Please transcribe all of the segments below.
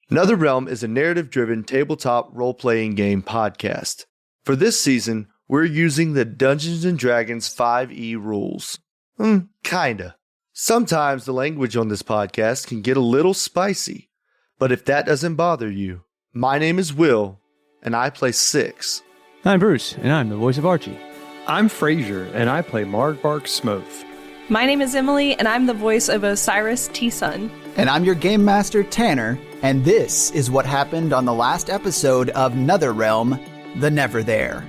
Netherrealm is a narrative-driven tabletop role-playing game podcast. For this season, we're using the Dungeons & Dragons 5e rules. Kinda. Sometimes the language on this podcast can get a little spicy, but if that doesn't bother you, my name is Will, and I play Six. I'm Bruce, and I'm the voice of Archie. I'm Frazier, and I play Margbark Smoth. My name is Emily, and I'm the voice of Osiris T-Sun. And I'm your game master, Tanner, and this is what happened on the last episode of Netherrealm, the Neverthere.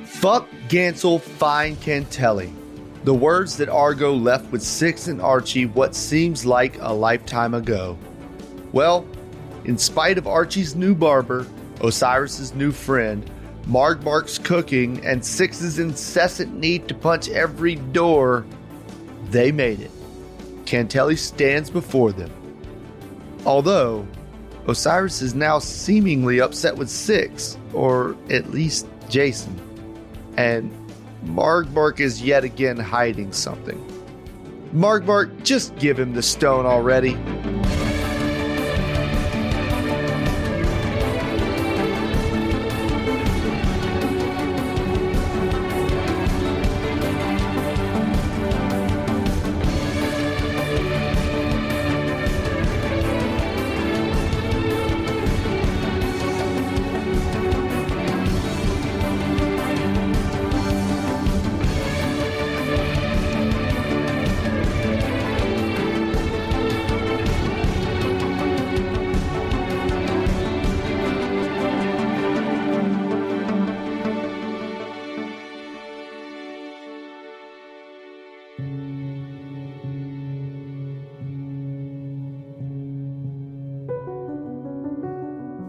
Fuck Gansel, find Cantelli. The words that Argo left with Six and Archie what seems like a lifetime ago. Well, in spite of Archie's new barber, Osiris's new friend, Margbark's cooking, and Six's incessant need to punch every door, they made it. Cantelli stands before them. Although, Osiris is now seemingly upset with Six, or at least Jason, and Margbark is yet again hiding something. Margbark, just give him the stone already.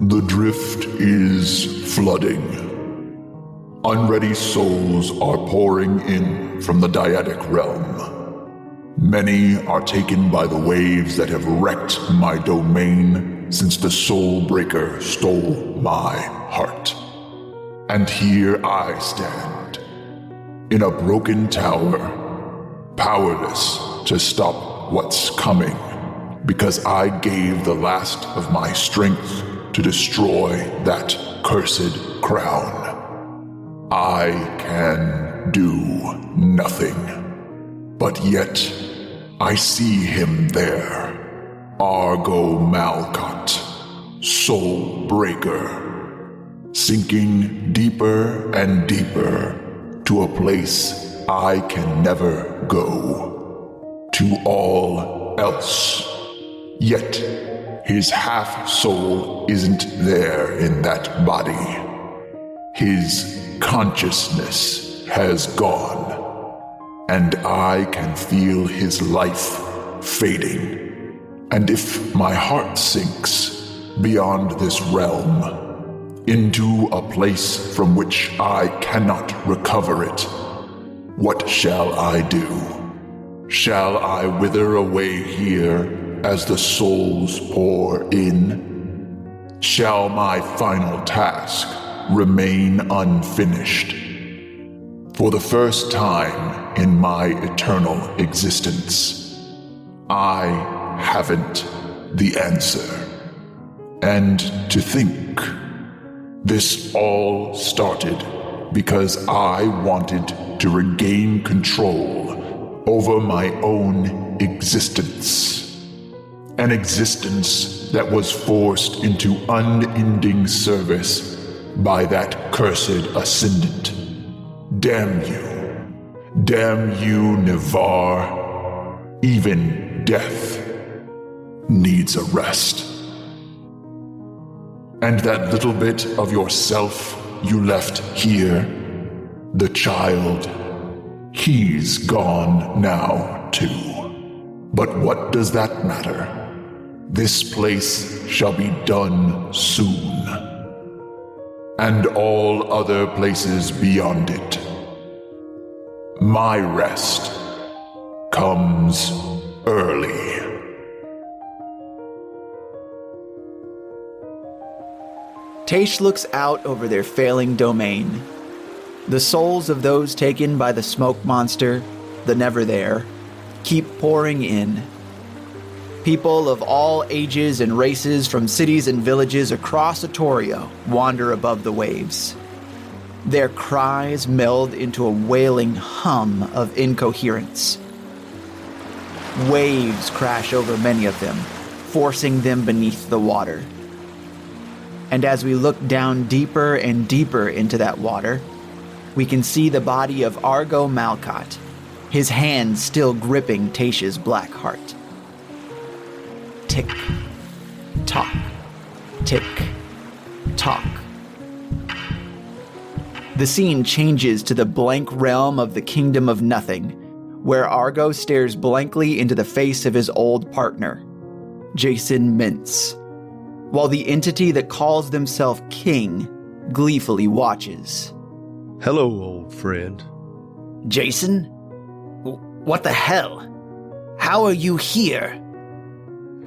The drift is flooding. Unready souls are pouring in from the dyadic realm. Many are taken by the waves that have wrecked my domain since the Soul Breaker stole my heart. And here I stand, in a broken tower, powerless to stop what's coming, because I gave the last of my strength to destroy that cursed crown. I can do nothing. But yet, I see him there. Argo Malcott, Soul Breaker, sinking deeper and deeper to a place I can never go. To all else. Yet, his half-soul isn't there in that body. His consciousness has gone, and I can feel his life fading. And if my heart sinks beyond this realm, into a place from which I cannot recover it, what shall I do? Shall I wither away here as the souls pour in? Shall my final task remain unfinished? For the first time in my eternal existence, I haven't the answer. And to think, this all started because I wanted to regain control over my own existence. An existence that was forced into unending service by that cursed ascendant. Damn you, Neverthere. Even death needs a rest. And that little bit of yourself you left here, the child, he's gone now too. But what does that matter? This place shall be done soon, and all other places beyond it. My rest comes early. Taish looks out over their failing domain. The souls of those taken by the smoke monster, the Neverthere, keep pouring in. People of all ages and races from cities and villages across Atorio wander above the waves. Their cries meld into a wailing hum of incoherence. Waves crash over many of them, forcing them beneath the water. And as we look down deeper and deeper into that water, we can see the body of Argo Malcott, his hand still gripping Tasha's black heart. Tick, tock, tick, tock. The scene changes to the blank realm of the Kingdom of Nothing, where Argo stares blankly into the face of his old partner, Jason Mintz, while the entity that calls themselves King gleefully watches. Hello, old friend. Jason? What the hell? How are you here?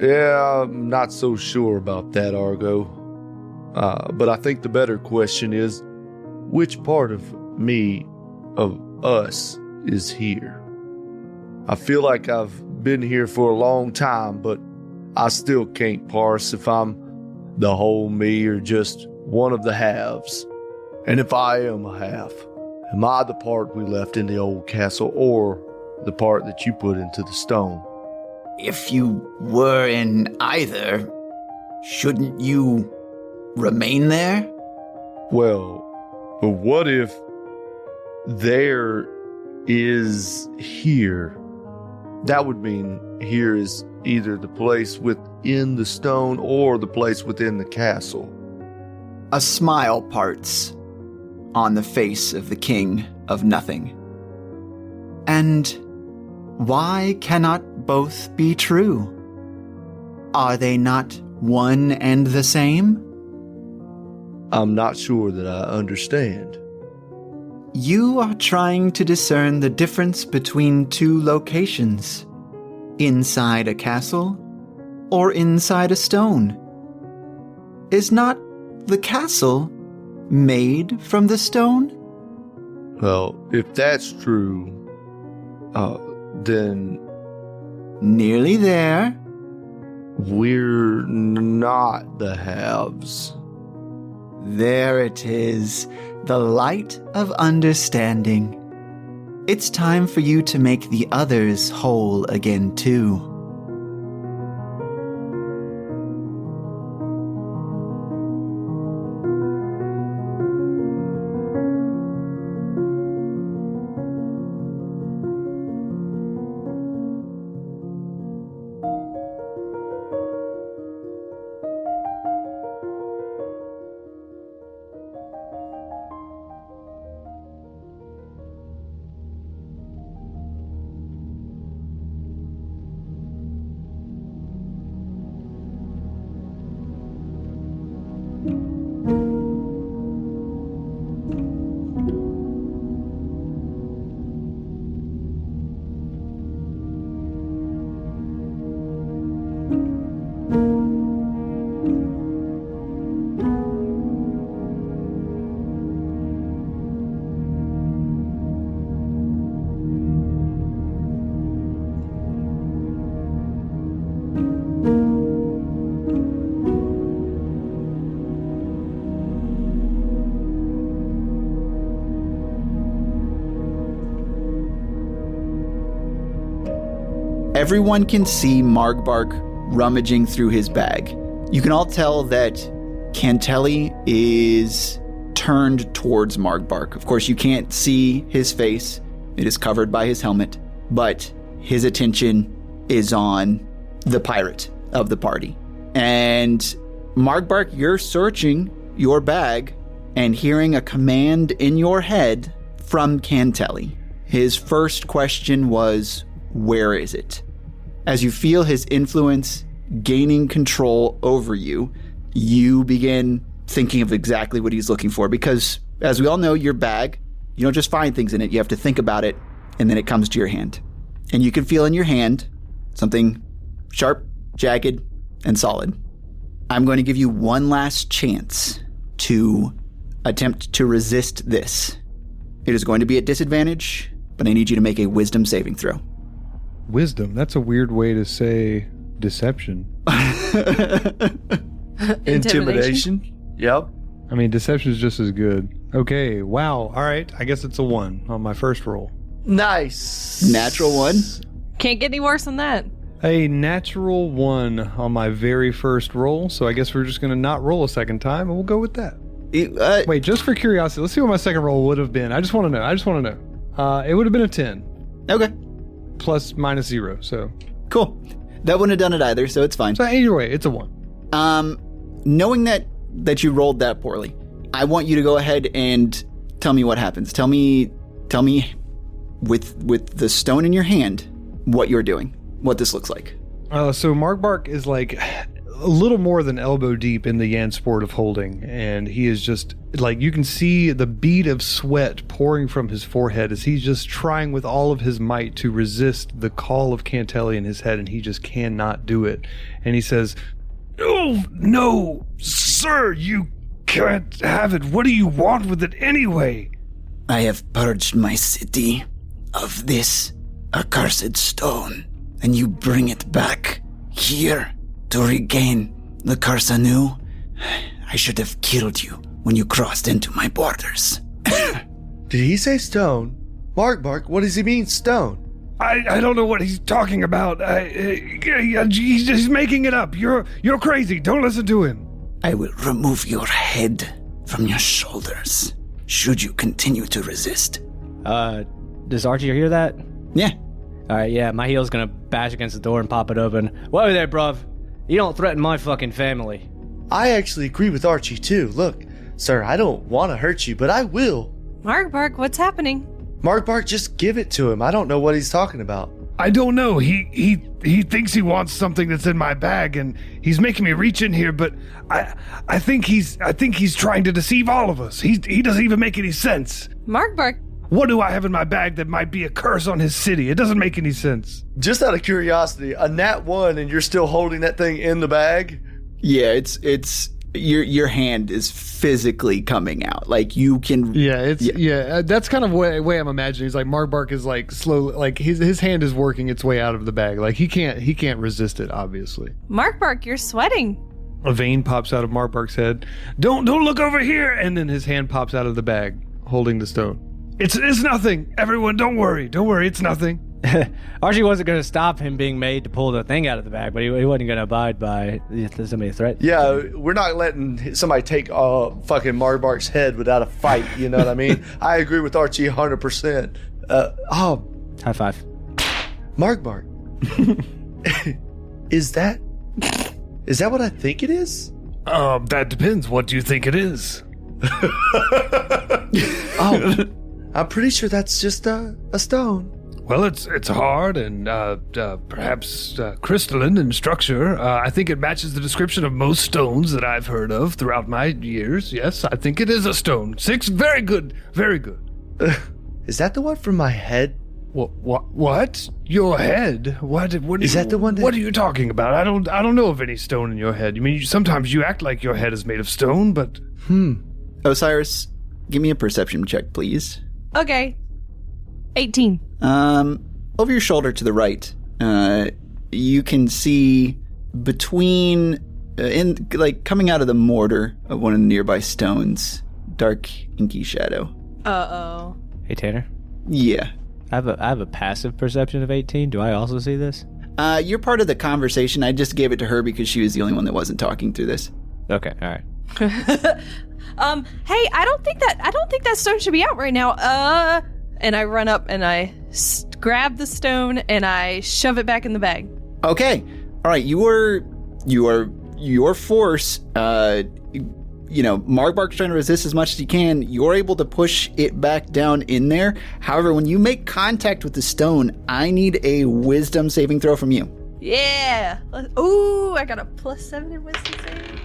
Yeah, I'm not so sure about that, Argo. But I think the better question is, which part of me, of us, is here? I feel like I've been here for a long time, but I still can't parse if I'm the whole me or just one of the halves. And if I am a half, am I the part we left in the old castle or the part that you put into the stone? If you were in either, shouldn't you remain there? Well, but what if there is here? That would mean here is either the place within the stone or the place within the castle. A smile parts on the face of the King of Nothing. And why cannot both be true? Are they not one and the same? I'm not sure that I understand. You are trying to discern the difference between two locations. Inside a castle or inside a stone. Is not the castle made from the stone? Well, if that's true, then Nearly there. we're not the halves. There it is, the light of understanding. It's time for you to make the others whole again, too. Everyone can see Margbark rummaging through his bag. You can all tell that Cantelli is turned towards Margbark. Of course, you can't see his face. It is covered by his helmet, but his attention is on the pirate of the party. And Margbark, you're searching your bag and hearing a command in your head from Cantelli. His first question was, where is it? As you feel his influence gaining control over you, you begin thinking of exactly what he's looking for. Because, as we all know, your bag, you don't just find things in it. You have to think about it, and then it comes to your hand. And you can feel in your hand something sharp, jagged, and solid. I'm going to give you one last chance to attempt to resist this. It is going to be at disadvantage, but I need you to make a wisdom saving throw. Wisdom, that's a weird way to say Deception. Intimidation. Yep. I mean, deception is just as good. Okay, wow. All right, I guess it's a 1 on my first roll. Nice. Natural 1. Can't get any worse than that. A natural 1 on my very first roll, so I guess we're just going to not roll a second time, and we'll go with that. Wait, just for curiosity, let's see what my second roll would have been. I just want to know. It would have been a 10. Okay. Plus minus 0, so. Cool. That wouldn't have done it either, so it's fine. So either way, it's a 1. Knowing that you rolled that poorly, I want you to go ahead and tell me what happens. Tell me with the stone in your hand what you're doing, what this looks like. So Markbark is like a little more than elbow deep in the Yan sport of holding, and he is just like, you can see the bead of sweat pouring from his forehead as he's just trying with all of his might to resist the call of Cantelli in his head, and he just cannot do it. And he says, "Oh, no, sir, you can't have it. What do you want with it anyway?" I have purged my city of this accursed stone, and you bring it back here to regain the curse anew. I should have killed you when you crossed into my borders. Did he say stone? Markbark, what does he mean, stone? I don't know what he's talking about. He's making it up. You're crazy. Don't listen to him. I will remove your head from your shoulders, should you continue to resist. Does Archie hear that? Yeah. All right, yeah, my heel's gonna bash against the door and pop it open. Whoa there, bruv. You don't threaten my fucking family. I actually agree with Archie, too. Look, sir, I don't want to hurt you, but I will. Markbark, what's happening? Markbark, just give it to him. I don't know what he's talking about. I don't know. He thinks he wants something that's in my bag, and he's making me reach in here. But I think he's trying to deceive all of us. He doesn't even make any sense. Markbark. What do I have in my bag that might be a curse on his city? It doesn't make any sense. Just out of curiosity, a nat 1 and you're still holding that thing in the bag? Yeah, it's your hand is physically coming out. Like you can. Yeah, that's kind of way I'm imagining. It's like Markbark is like slowly, like his hand is working its way out of the bag. Like he can't resist it, obviously. Markbark, you're sweating. A vein pops out of Markbark's head. Don't look over here! And then his hand pops out of the bag, holding the stone. It's nothing. Everyone, don't worry. Don't worry, it's nothing. Archie wasn't going to stop him being made to pull the thing out of the bag, but he wasn't going to abide by somebody's threat. Yeah, we're not letting somebody take fucking Markbark's head without a fight, you know what I mean? I agree with Archie 100%. High five. Markbark. Is that what I think it is? That depends. What do you think it is? I'm pretty sure that's just a stone. Well, it's hard and perhaps crystalline in structure. I think it matches the description of most stones that I've heard of throughout my years. Yes, I think it is a stone. 6, very good, very good. Is that the one from my head? What? Your head? What is that the one? What are you talking about? I don't know of any stone in your head. I mean, sometimes you act like your head is made of stone, but Osiris, give me a perception check, please. Okay. 18. Over your shoulder to the right, you can see between, coming out of the mortar of one of the nearby stones, dark inky shadow. Uh-oh. Hey, Tanner. Yeah. I have a passive perception of 18. Do I also see this? You're part of the conversation. I just gave it to her because she was the only one that wasn't talking through this. Okay, all right. Hey, I don't think that stone should be out right now. And I run up and I grab the stone and I shove it back in the bag. Okay. All right. Your force, Markbark's trying to resist as much as he can. You're able to push it back down in there. However, when you make contact with the stone, I need a wisdom saving throw from you. Yeah. Ooh, I got a +7 in wisdom saving.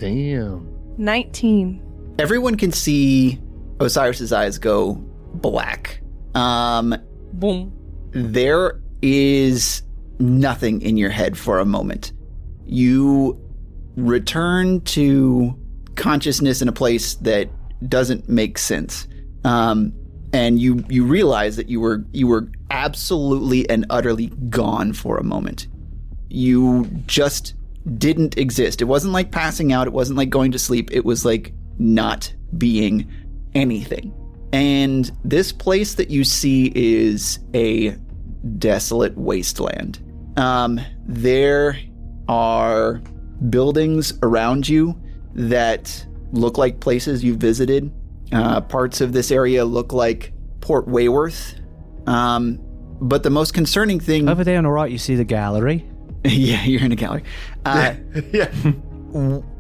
damn. 19. Everyone can see Osiris's eyes go black. Boom. There is nothing in your head for a moment. You return to consciousness in a place that doesn't make sense. And you realize that you were absolutely and utterly gone for a moment. you just didn't exist. It wasn't like passing out. It wasn't like going to sleep. It was like not being anything. And this place that you see is a desolate wasteland. There are buildings around you that look like places you visited. Parts of this area look like Port Wayworth. But the most concerning thing... Over there on the right, you see the gallery. Yeah, you're in a gallery. Yeah.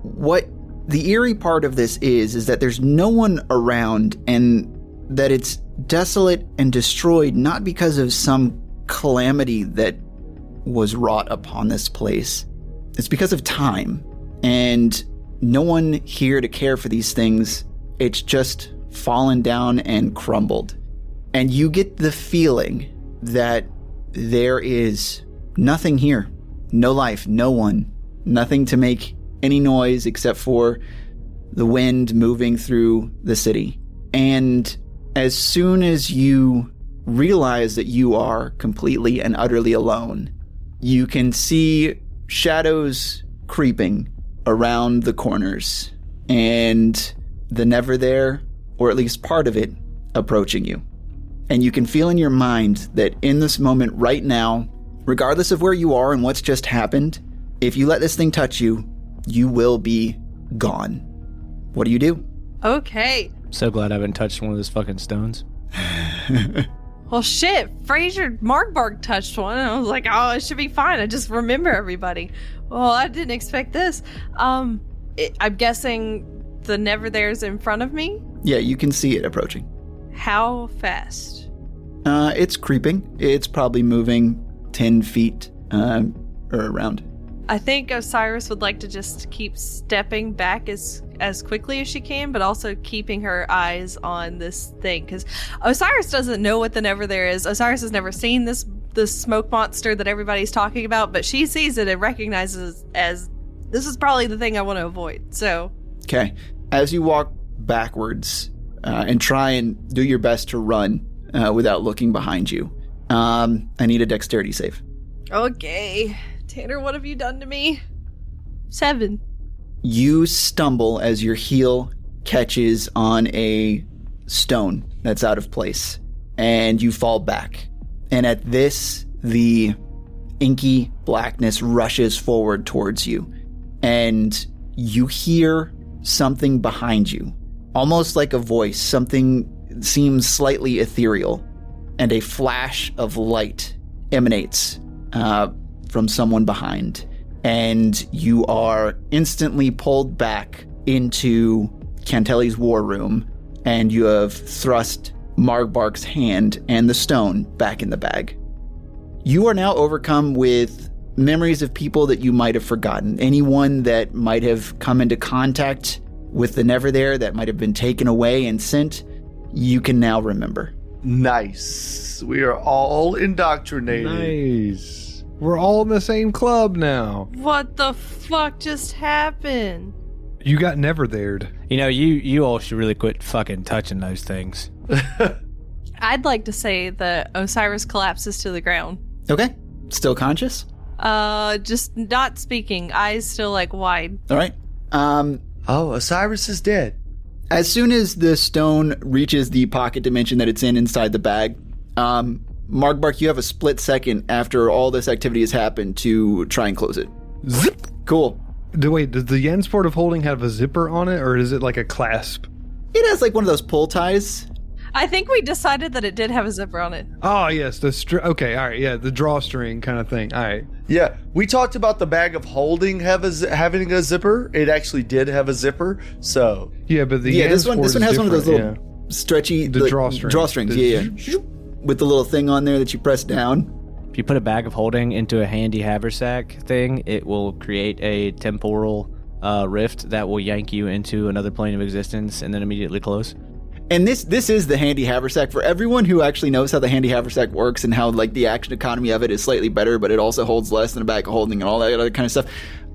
What the eerie part of this is that there's no one around, and that it's desolate and destroyed not because of some calamity that was wrought upon this place. It's because of time, and no one here to care for these things. It's just fallen down and crumbled. And you get the feeling that there is nothing here. No life, no one, nothing to make any noise except for the wind moving through the city. And as soon as you realize that you are completely and utterly alone, you can see shadows creeping around the corners and the Neverthere, or at least part of it, approaching you. And you can feel in your mind that in this moment right now, regardless of where you are and what's just happened, if you let this thing touch you, you will be gone. What do you do? Okay. So glad I haven't touched one of those fucking stones. Well, shit. Fraser Markbark touched one, and I was like, oh, it should be fine. I just remember everybody. Well, I didn't expect this. I'm guessing the Neverthere's in front of me? Yeah, you can see it approaching. How fast? It's creeping. It's probably moving 10 feet or around. I think Osiris would like to just keep stepping back as quickly as she can, but also keeping her eyes on this thing, because Osiris doesn't know what the Neverthere is. Osiris has never seen this smoke monster that everybody's talking about, but she sees it and recognizes as this is probably the thing I want to avoid. So, okay, as you walk backwards and try and do your best to run without looking behind you, I need a dexterity save. Okay. Tanner, what have you done to me? 7. You stumble as your heel catches on a stone that's out of place, and you fall back. And at this, the inky blackness rushes forward towards you, and you hear something behind you, almost like a voice. Something seems slightly ethereal, and a flash of light emanates from someone behind, and you are instantly pulled back into Cantelli's war room, and you have thrust Margbark's hand and the stone back in the bag. You are now overcome with memories of people that you might have forgotten. Anyone that might have come into contact with the Neverthere that might have been taken away and sent, you can now remember. Nice. We are all indoctrinated. Nice. We're all in the same club now. What the fuck just happened? You got Neverthered. You know, you all should really quit fucking touching those things. I'd like to say that Osiris collapses to the ground. Okay. Still conscious? Just not speaking. Eyes still like wide. All right. Oh, Osiris is dead. As soon as the stone reaches the pocket dimension that it's in inside the bag, Margbark, you have a split second after all this activity has happened to try and close it. Zip. Cool. Wait, does the Yansport of Holding have a zipper on it, or is it like a clasp? It has like one of those pull ties. I think we decided that it did have a zipper on it. Oh, yes. Okay, all right. Yeah, the drawstring kind of thing. All right. Yeah, we talked about the bag of holding having a zipper. It actually did have a zipper, so... Yeah, but the this one has different. one of those little stretchy... The drawstrings. Drawstrings, yeah. With the little thing on there that you press down. If you put a bag of holding into a handy haversack thing, it will create a temporal rift that will yank you into another plane of existence and then immediately close. And this is the handy haversack. For everyone who actually knows how the handy haversack works and how like the action economy of it is slightly better, but it also holds less than a bag of holding and all that other kind of stuff.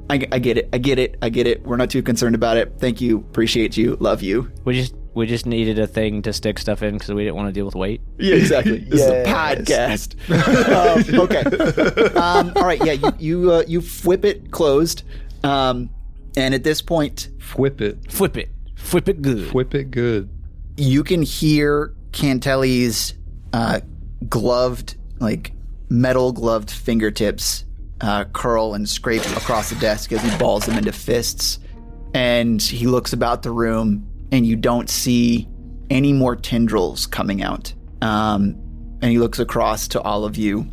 I get it. We're not too concerned about it. Thank you. Appreciate you. Love you. We just We just needed a thing to stick stuff in because we didn't want to deal with weight. Yeah, exactly. This is a podcast. Okay. All right. Yeah, you flip it closed, and at this point, Flip it. Flip it good. Whip it good. you can hear Cantelli's gloved, like metal gloved fingertips curl and scrape across the desk as he balls them into fists. And he looks about the room, and you don't see any more tendrils coming out. And he looks across to all of you.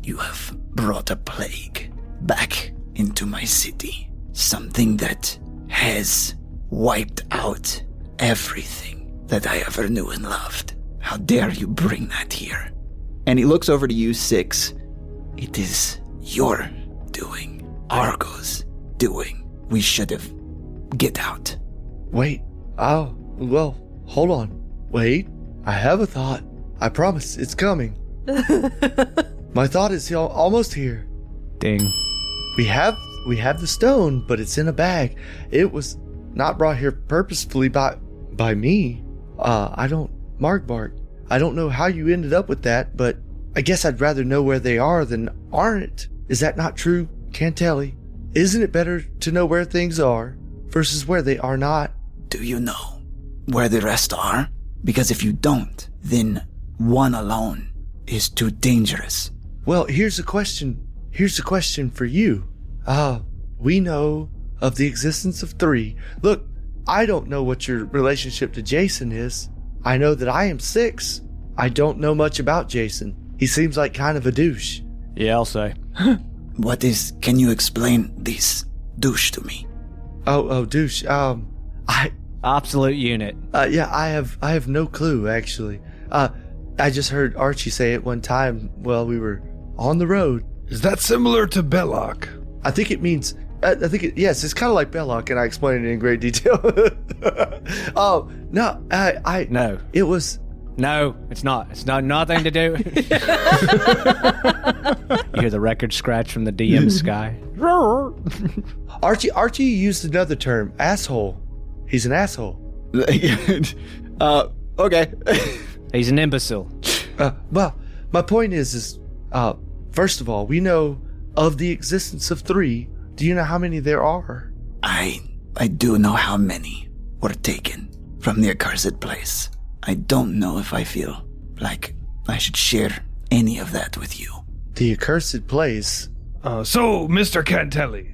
You have brought a plague back into my city. Something that has wiped out everything that I ever knew and loved. How dare you bring that here? And he looks over to you, Six. It is your doing. Argo's doing. We should have. Get out. Wait. Oh, well, hold on. Wait. I have a thought. I promise it's coming. My thought is almost here. Ding. We have the stone, but it's in a bag. It was not brought here purposefully by me. Markbark, I don't know how you ended up with that, but I guess I'd rather know where they are than aren't. Is that not true, Cantelli? Isn't it better to know where things are versus where they are not? Do you know where the rest are? Because if you don't, then one alone is too dangerous. Well, here's a question. Here's a question for you. We know of the existence of 3. Look, I don't know what your relationship to Jason is. I know that I am 6. I don't know much about Jason. He seems like kind of a douche. Yeah, I'll say. Can you explain this douche to me? Oh, douche. Absolute unit. Yeah, I have no clue, actually. I just heard Archie say it one time while we were on the road. Is that similar to Belloc? I think it means, yes, it's kind of like Belloc, and I explained it in great detail. Oh, no, No. It was... No, it's not. It's not nothing to do. You hear the record scratch from the DM sky. Archie used another term, asshole. He's an asshole. Okay. He's an imbecile. Well, my point is, first of all, we know of the existence of 3. Do you know how many there are? I do know how many were taken from the accursed place. I don't know if I feel like I should share any of that with you. The accursed place? So, Mr. Cantelli,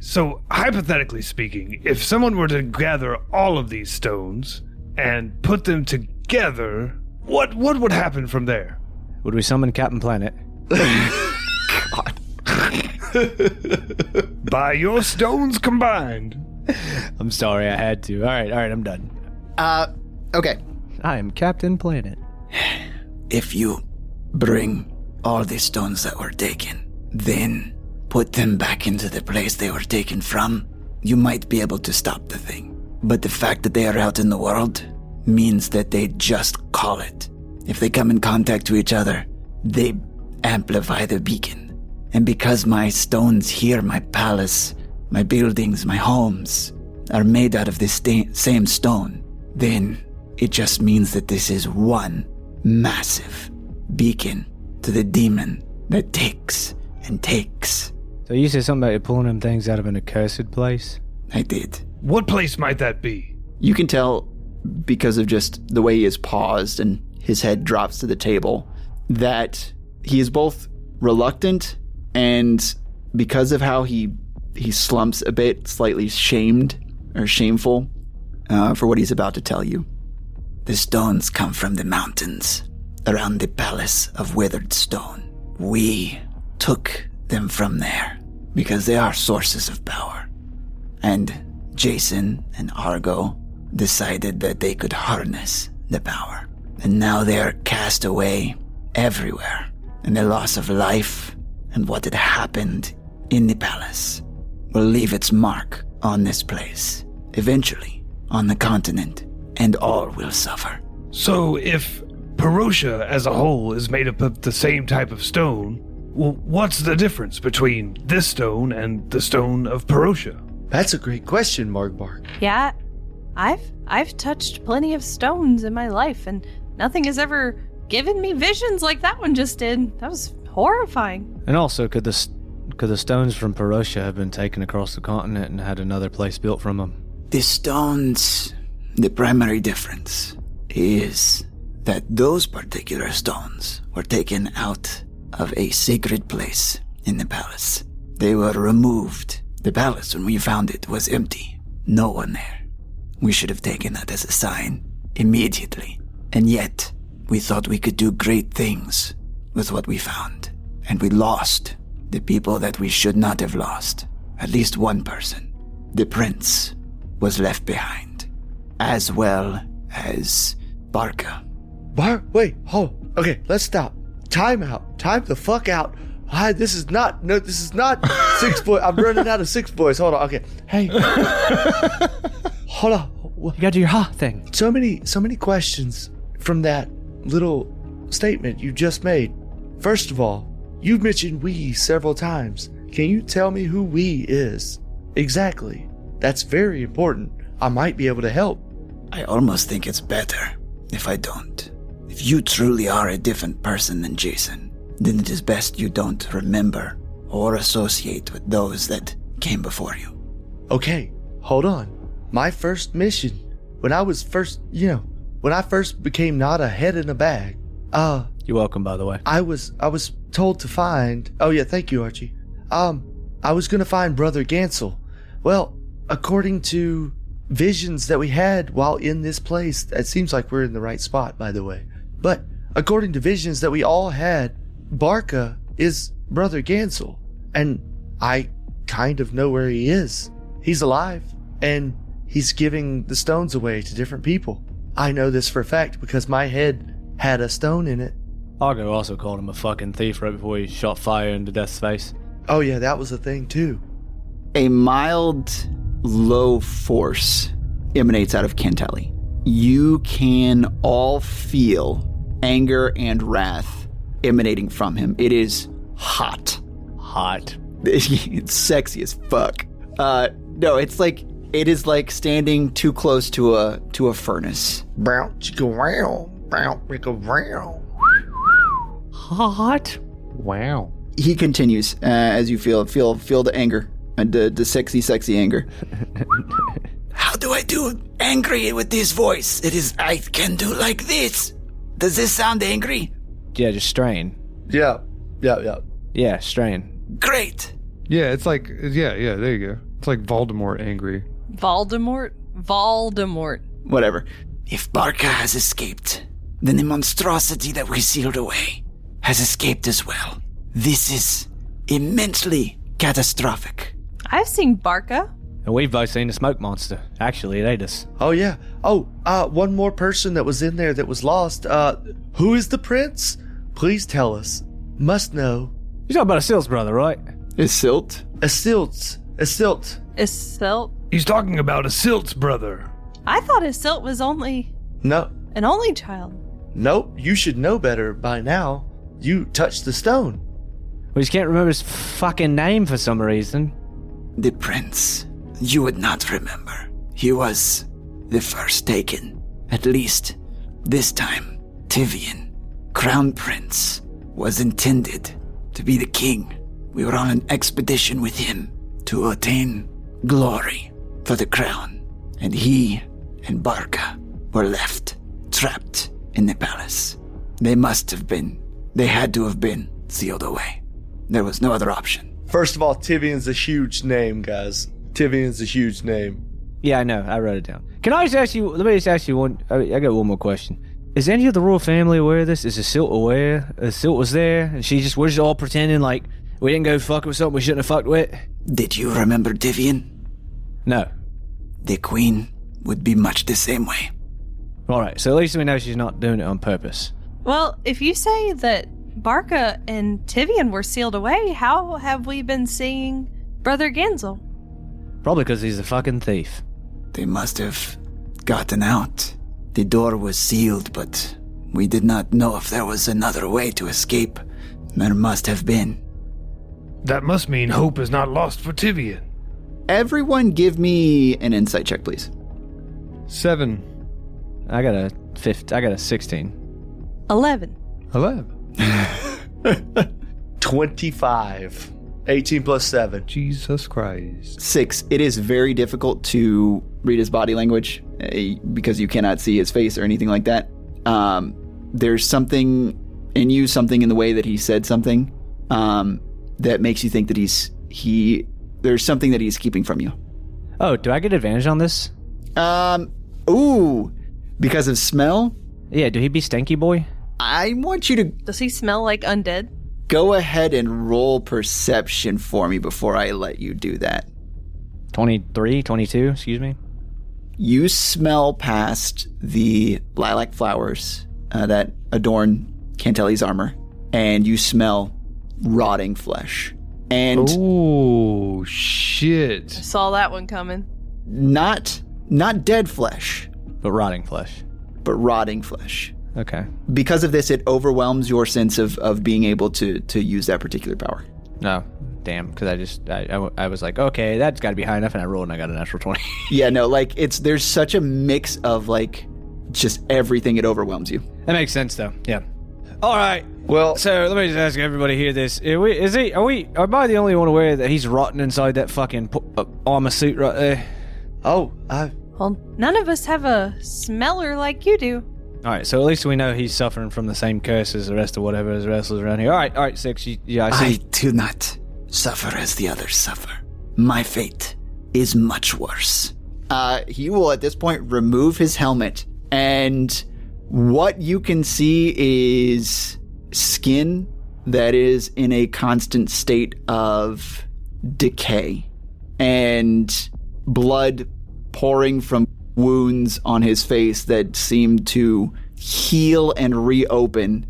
hypothetically speaking, if someone were to gather all of these stones and put them together, what would happen from there? Would we summon Captain Planet? God. By your stones combined. I'm sorry, I had to. All right, I'm done. Okay. I am Captain Planet. If you bring all the stones that were taken, then put them back into the place they were taken from, you might be able to stop the thing. But the fact that they are out in the world means that they just call it. If they come in contact with each other, they amplify the beacon. And because my stones here, my palace, my buildings, my homes, are made out of this same stone, then it just means that this is one massive beacon to the demon that takes and takes. So you said something about you pulling them things out of an accursed place? I did. What place might that be? You can tell, because of just the way he is paused and his head drops to the table, that he is both reluctant and, because of how he slumps a bit, slightly shamed or shameful for what he's about to tell you. The stones come from the mountains around the Palace of Withered Stone. We took them from there because they are sources of power. And Jason and Argo decided that they could harness the power. And now they are cast away everywhere. And the loss of life and what had happened in the palace will leave its mark on this place, eventually on the continent, and all will suffer. So if Perosia as a whole is made up of the same type of stone, well, what's the difference between this stone and the stone of Perosia? That's a great question, Markbark. Yeah. I've touched plenty of stones in my life, and nothing has ever given me visions like that one just did. That was horrifying. And also, could the stones from Perosha have been taken across the continent and had another place built from them? The stones, the primary difference is that those particular stones were taken out of a sacred place in the palace. They were removed. The palace, when we found it, was empty. No one there. We should have taken that as a sign immediately. And yet, we thought we could do great things with what we found. And we lost the people that we should not have lost. At least one person. The prince was left behind. As well as Barca. Wait, hold. Okay, let's stop. Time out. Time the fuck out. This is not six boys. I'm running out of six boys. Hold on. Okay. Hey. Hold on. You gotta do your ha thing. So many questions from that little statement you just made. First of all, you've mentioned we several times. Can you tell me who we is? Exactly. That's very important. I might be able to help. I almost think it's better if I don't. If you truly are a different person than Jason, then it is best you don't remember or associate with those that came before you. Okay, hold on. My first mission, when I first became not a head in a bag, You're welcome, by the way. I was told to find, oh yeah, thank you, Archie. I was gonna find Brother Gansel. Well, according to visions that we had while in this place, it seems like we're in the right spot, by the way. But according to visions that we all had, Barca is Brother Gansel, and I kind of know where he is. He's alive, and he's giving the stones away to different people. I know this for a fact because my head had a stone in it. Argo also called him a fucking thief right before he shot fire into Death's face. Oh yeah, that was a thing too. A mild, low force emanates out of Cantelli. You can all feel anger and wrath emanating from him. It is hot. Hot. It's sexy as fuck. No, it is like standing too close to a furnace. Hot? Wow. He continues as you feel the anger and the sexy anger. How do I do angry with this voice? I can do like this. Does this sound angry? Yeah, just strain. Yeah. Yeah, strain. Great. Yeah, it's like, yeah, there you go. It's like Voldemort angry. Voldemort. Whatever. If Barca has escaped, then the monstrosity that we sealed away has escaped as well. This is immensely catastrophic. I've seen Barca. And we've both seen the smoke monster. Actually, it ate us. Oh yeah. Oh, one more person that was in there that was lost. Who is the prince? Please tell us. Must know. You're talking about Asil's brother, right? Isilt? Asilt. Isilt? He's talking about Asilt's brother. I thought Isilt was only No. an only child. Nope. You should know better by now. You touched the stone. We just can't remember his fucking name for some reason. The prince. You would not remember. He was the first taken. At least this time, Tivian, crown prince, was intended to be the king. We were on an expedition with him to attain glory for the crown. And he and Barca were left trapped in the palace. They had to have been sealed away. There was no other option. First of all, Tivian's a huge name, guys. Tivian's a huge name. Yeah, I know. I wrote it down. Can I just ask you, let me just ask you one, I got one more question. Is any of the royal family aware of this? Is Asilt aware? Asilt was there, and we're just all pretending like we didn't go fuck with something we shouldn't have fucked with? Did you remember Tivian? No. The queen would be much the same way. Alright, so at least we know she's not doing it on purpose. Well, if you say that Barca and Tivian were sealed away, how have we been seeing Brother Gansel? Probably because he's a fucking thief. They must have gotten out. The door was sealed, but we did not know if there was another way to escape. There must have been. That must mean hope is not lost for Tivian. Everyone give me an insight check, please. 7. I got a 16. 11. 11. 25. 18 plus 7. Jesus Christ. 6. It is very difficult to read his body language because you cannot see his face or anything like that. There's something in you, something in the way that he said something that makes you think that there's something that he's keeping from you. Oh, do I get advantage on this? Because of smell? Yeah, do he be Stanky Boy? I want you to Does he smell like undead? go ahead and roll perception for me before I let you do that. 23, 22, excuse me. You smell past the lilac flowers that adorn Cantelli's armor, and you smell rotting flesh. And Oh, shit. Saw that one coming. not dead flesh, But rotting flesh. but rotting flesh. Okay. Because of this, it overwhelms your sense of being able to use that particular power. No, damn, because I was like, okay, that's got to be high enough, and I rolled and I got a natural 20. Yeah, no, like there's such a mix of like just everything. It overwhelms you. That makes sense, though. Yeah. All right. Well, So let me just ask everybody here this: am I the only one aware that he's rotting inside that fucking armor suit right there? Well, none of us have a smeller like you do. All right, so at least we know he's suffering from the same curse as the rest of whatever is wrestlers around here. All right, 6. Yeah, I I see. do not suffer as the others suffer. My fate is much worse. He will at this point remove his helmet, and what you can see is skin that is in a constant state of decay and blood pouring from wounds on his face that seem to heal and reopen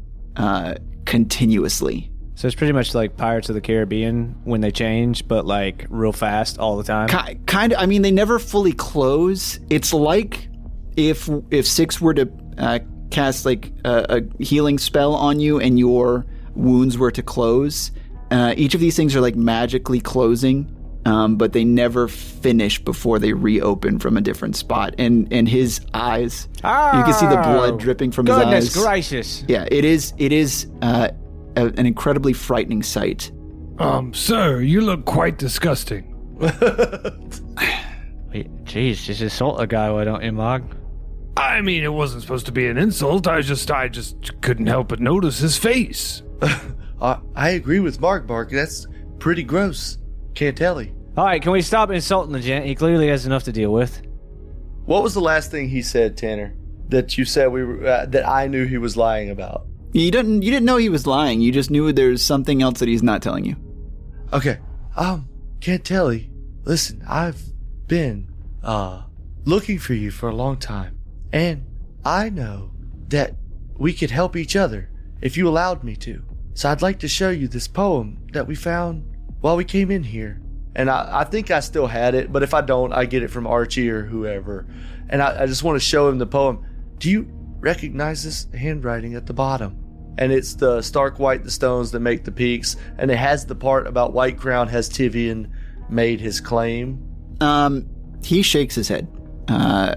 continuously. So it's pretty much like Pirates of the Caribbean when they change, but like real fast all the time. Kind of. I mean, they never fully close. It's like if 6 were to cast like a healing spell on you and your wounds were to close. Each of these things are like magically closing. But they never finish before they reopen from a different spot. And his eyes, you can see the blood dripping from his eyes. Goodness gracious. Yeah, it is an incredibly frightening sight. Sir, you look quite disgusting. Wait, jeez, just insult a guy, why don't you, Mog? I mean, it wasn't supposed to be an insult. I just couldn't help but notice his face. I agree with Mark. That's pretty gross. Cantelli. All right, can we stop insulting the gent? He clearly has enough to deal with. What was the last thing he said, Tanner? That you said that I knew he was lying about? You didn't know he was lying. You just knew there's something else that he's not telling you. Okay. Cantelli, listen, I've been looking for you for a long time, and I know that we could help each other if you allowed me to. So I'd like to show you this poem that we found while we came in here. And I think I still had it, but if I don't, I get it from Archie or whoever. And I just want to show him the poem. Do you recognize this handwriting at the bottom? And it's the stark white, the stones that make the peaks. And it has the part about White Crown has Tivian made his claim. He shakes his head. I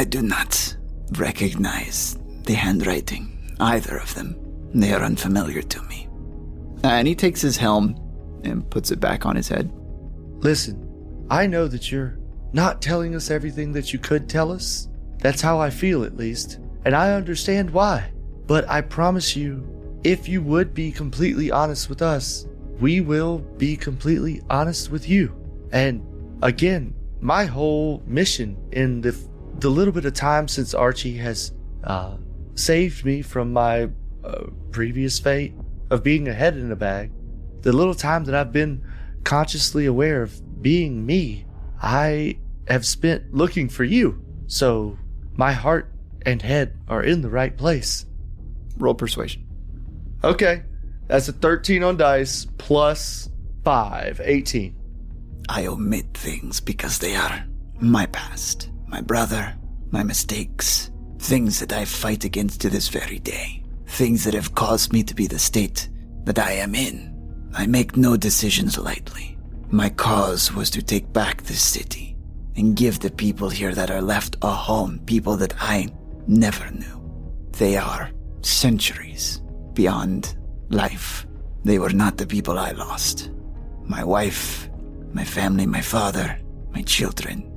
do not recognize the handwriting, either of them. They are unfamiliar to me. And he takes his helm and puts it back on his head. Listen, I know that you're not telling us everything that you could tell us. That's how I feel, at least. And I understand why. But I promise you, if you would be completely honest with us, we will be completely honest with you. And again, my whole mission in the little bit of time since Archie has saved me from my previous fate of being a head in a bag, the little time that I've been consciously aware of being me, I have spent looking for you. So my heart and head are in the right place. Roll persuasion. Okay, that's a 13 on dice plus 5, 18. I omit things because they are my past, my brother, my mistakes, things that I fight against to this very day, things that have caused me to be the state that I am in. I make no decisions lightly. My cause was to take back this city, and give the people here that are left a home, people that I never knew. They are centuries beyond life. They were not the people I lost. My wife, my family, my father, my children.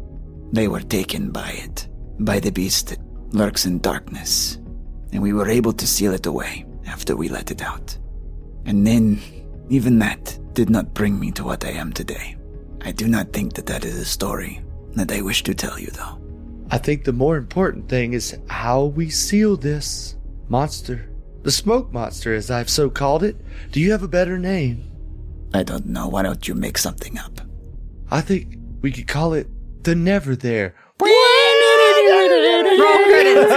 They were taken by it, by the beast that lurks in darkness. And we were able to seal it away after we let it out. And then, even that did not bring me to what I am today. I do not think that that is a story that I wish to tell you, though. I think the more important thing is how we seal this monster. The smoke monster, as I've so called it. Do you have a better name? I don't know. Why don't you make something up? I think we could call it the Neverthere. Roll credits.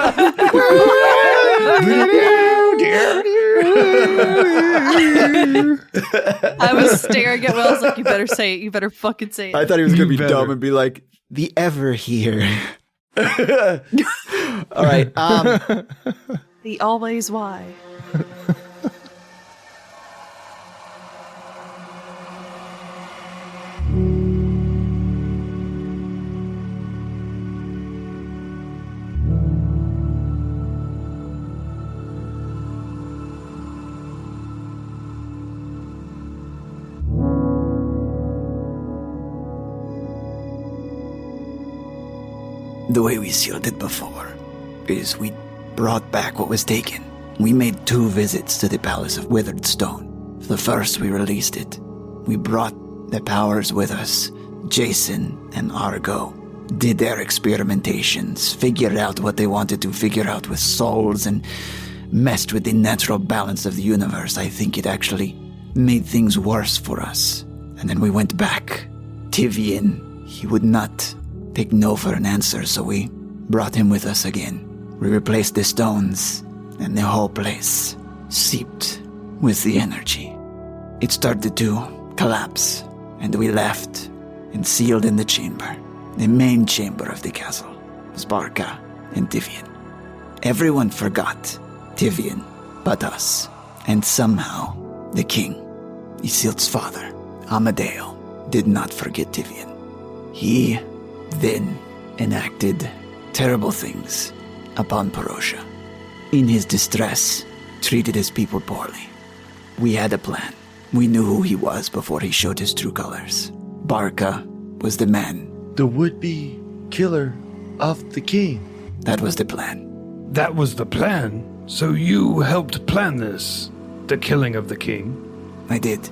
I was staring at Wells like, you better say it. You better fucking say it. I thought he was going to be better. dumb and be like, the ever here. All right. The always why. The way we sealed it before is we brought back what was taken. We made 2 visits to the Palace of Withered Stone. For the first, we released it. We brought the powers with us. Jason and Argo did their experimentations, figured out what they wanted to figure out with souls, and messed with the natural balance of the universe. I think it actually made things worse for us. And then we went back. Tivian, he would not take no for an answer, so we brought him with us again. We replaced the stones, and the whole place seeped with the energy. It started to collapse, and we left and sealed in the chamber. The main chamber of the castle was Barca and Tivian. Everyone forgot Tivian but us, and somehow the king, Isild's father, Amadeo, did not forget Tivian. He then enacted terrible things upon Perosia. In his distress, treated his people poorly. We had a plan. We knew who he was before he showed his true colors. Barca was the man. The would-be killer of the king. That was the plan. That was the plan. So you helped plan this. The killing of the king. I did.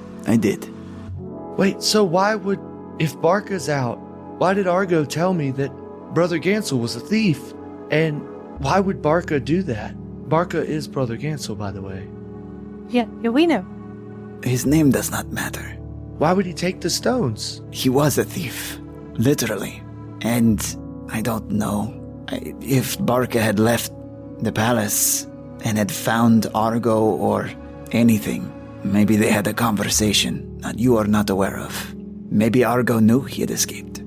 Wait, so why would, if Barca's out, why did Argo tell me that Brother Gansel was a thief? And why would Barca do that? Barca is Brother Gansel, by the way. Yeah, we know. His name does not matter. Why would he take the stones? He was a thief. Literally. And I don't know if Barca had left the palace and had found Argo or anything. Maybe they had a conversation that you are not aware of. Maybe Argo knew he had escaped.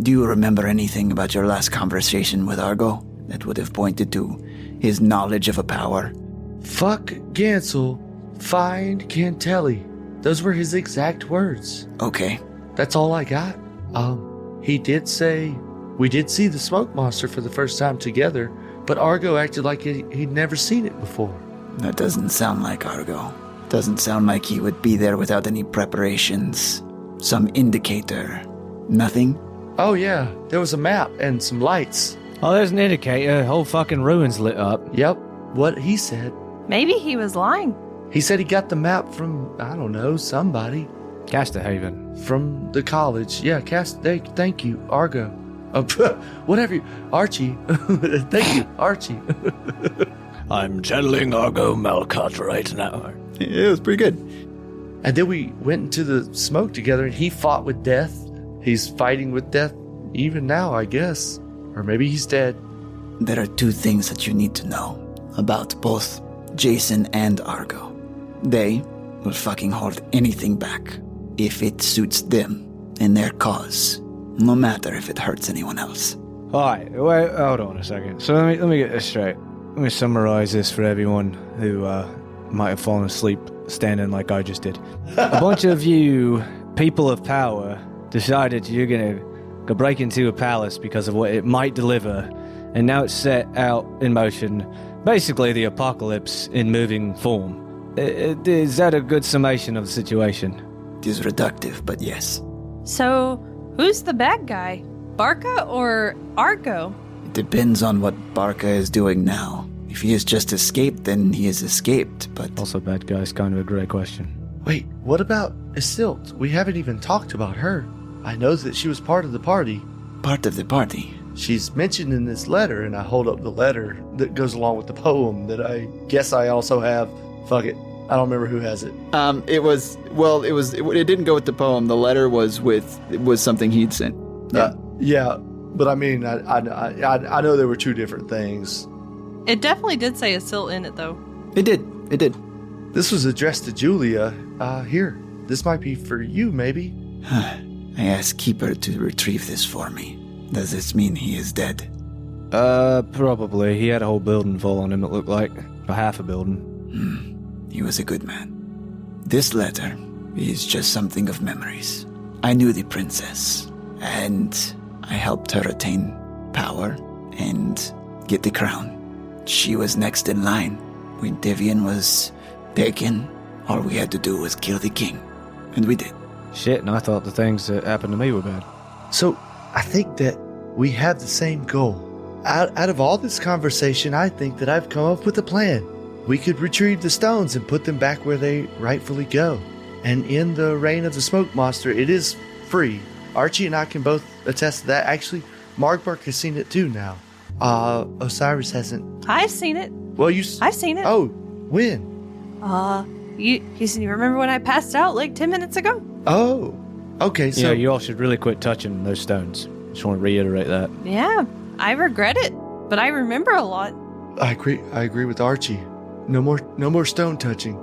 Do you remember anything about your last conversation with Argo that would have pointed to his knowledge of a power? Fuck Gansel, find Cantelli. Those were his exact words. Okay. That's all I got. He did say we did see the smoke monster for the first time together, but Argo acted like he'd never seen it before. That doesn't sound like Argo. Doesn't sound like he would be there without any preparations. Some indicator. Nothing? Oh yeah, there was a map and some lights. Oh, there's an indicator. Whole fucking ruin's lit up. Yep, what he said. Maybe he was lying. He said he got the map from, I don't know, somebody. Casterhaven. From the college. Yeah, thank you, Argo. Whatever, Archie. Thank you, Archie. I'm channeling Argo Malcott right now. Yeah, it was pretty good. And then we went into the smoke together and he fought with death. He's fighting with death even now, I guess. Or maybe he's dead. There are 2 things that you need to know about both Jason and Argo. They will fucking hold anything back if it suits them and their cause, no matter if it hurts anyone else. Alright, wait, hold on a second. So let me get this straight. Let me summarize this for everyone who might have fallen asleep standing like I just did. A bunch of you people of power decided you're gonna could break into a palace because of what it might deliver, and now it's set out in motion. Basically, the apocalypse in moving form. Is that a good summation of the situation? It is reductive, but yes. So, who's the bad guy? Barca or Argo? It depends on what Barca is doing now. If he has just escaped, then he has escaped, but... Also, bad guy's kind of a great question. Wait, what about Isilt? We haven't even talked about her. I know that she was part of the party. Part of the party? She's mentioned in this letter, and I hold up the letter that goes along with the poem that I guess I also have. Fuck it. I don't remember who has it. It didn't go with the poem. The letter was something he'd sent. Yeah, but I mean, I know there were two different things. It definitely did say Isilt in it, though. It did. This was addressed to Julia. Here, this might be for you, maybe. I asked Keeper to retrieve this for me. Does this mean he is dead? Probably. He had a whole building fall on him, it looked like. Or half a building. He was a good man. This letter is just something of memories. I knew the princess, and I helped her attain power and get the crown. She was next in line. When Devian was taken, all we had to do was kill the king. And we did. Shit, and I thought the things that happened to me were bad. So, I think that we have the same goal. Out of all this conversation, I think that I've come up with a plan. We could retrieve the stones and put them back where they rightfully go. And in the reign of the smoke monster, it is free. Archie and I can both attest to that. Actually, Margbark has seen it too now. Osiris hasn't. I've seen it. Well, I've seen it. Oh, when? You remember when I passed out like 10 minutes ago? Oh, okay. So yeah, you all should really quit touching those stones. Just want to reiterate that. Yeah, I regret it, but I remember a lot. I agree with Archie. No more stone touching.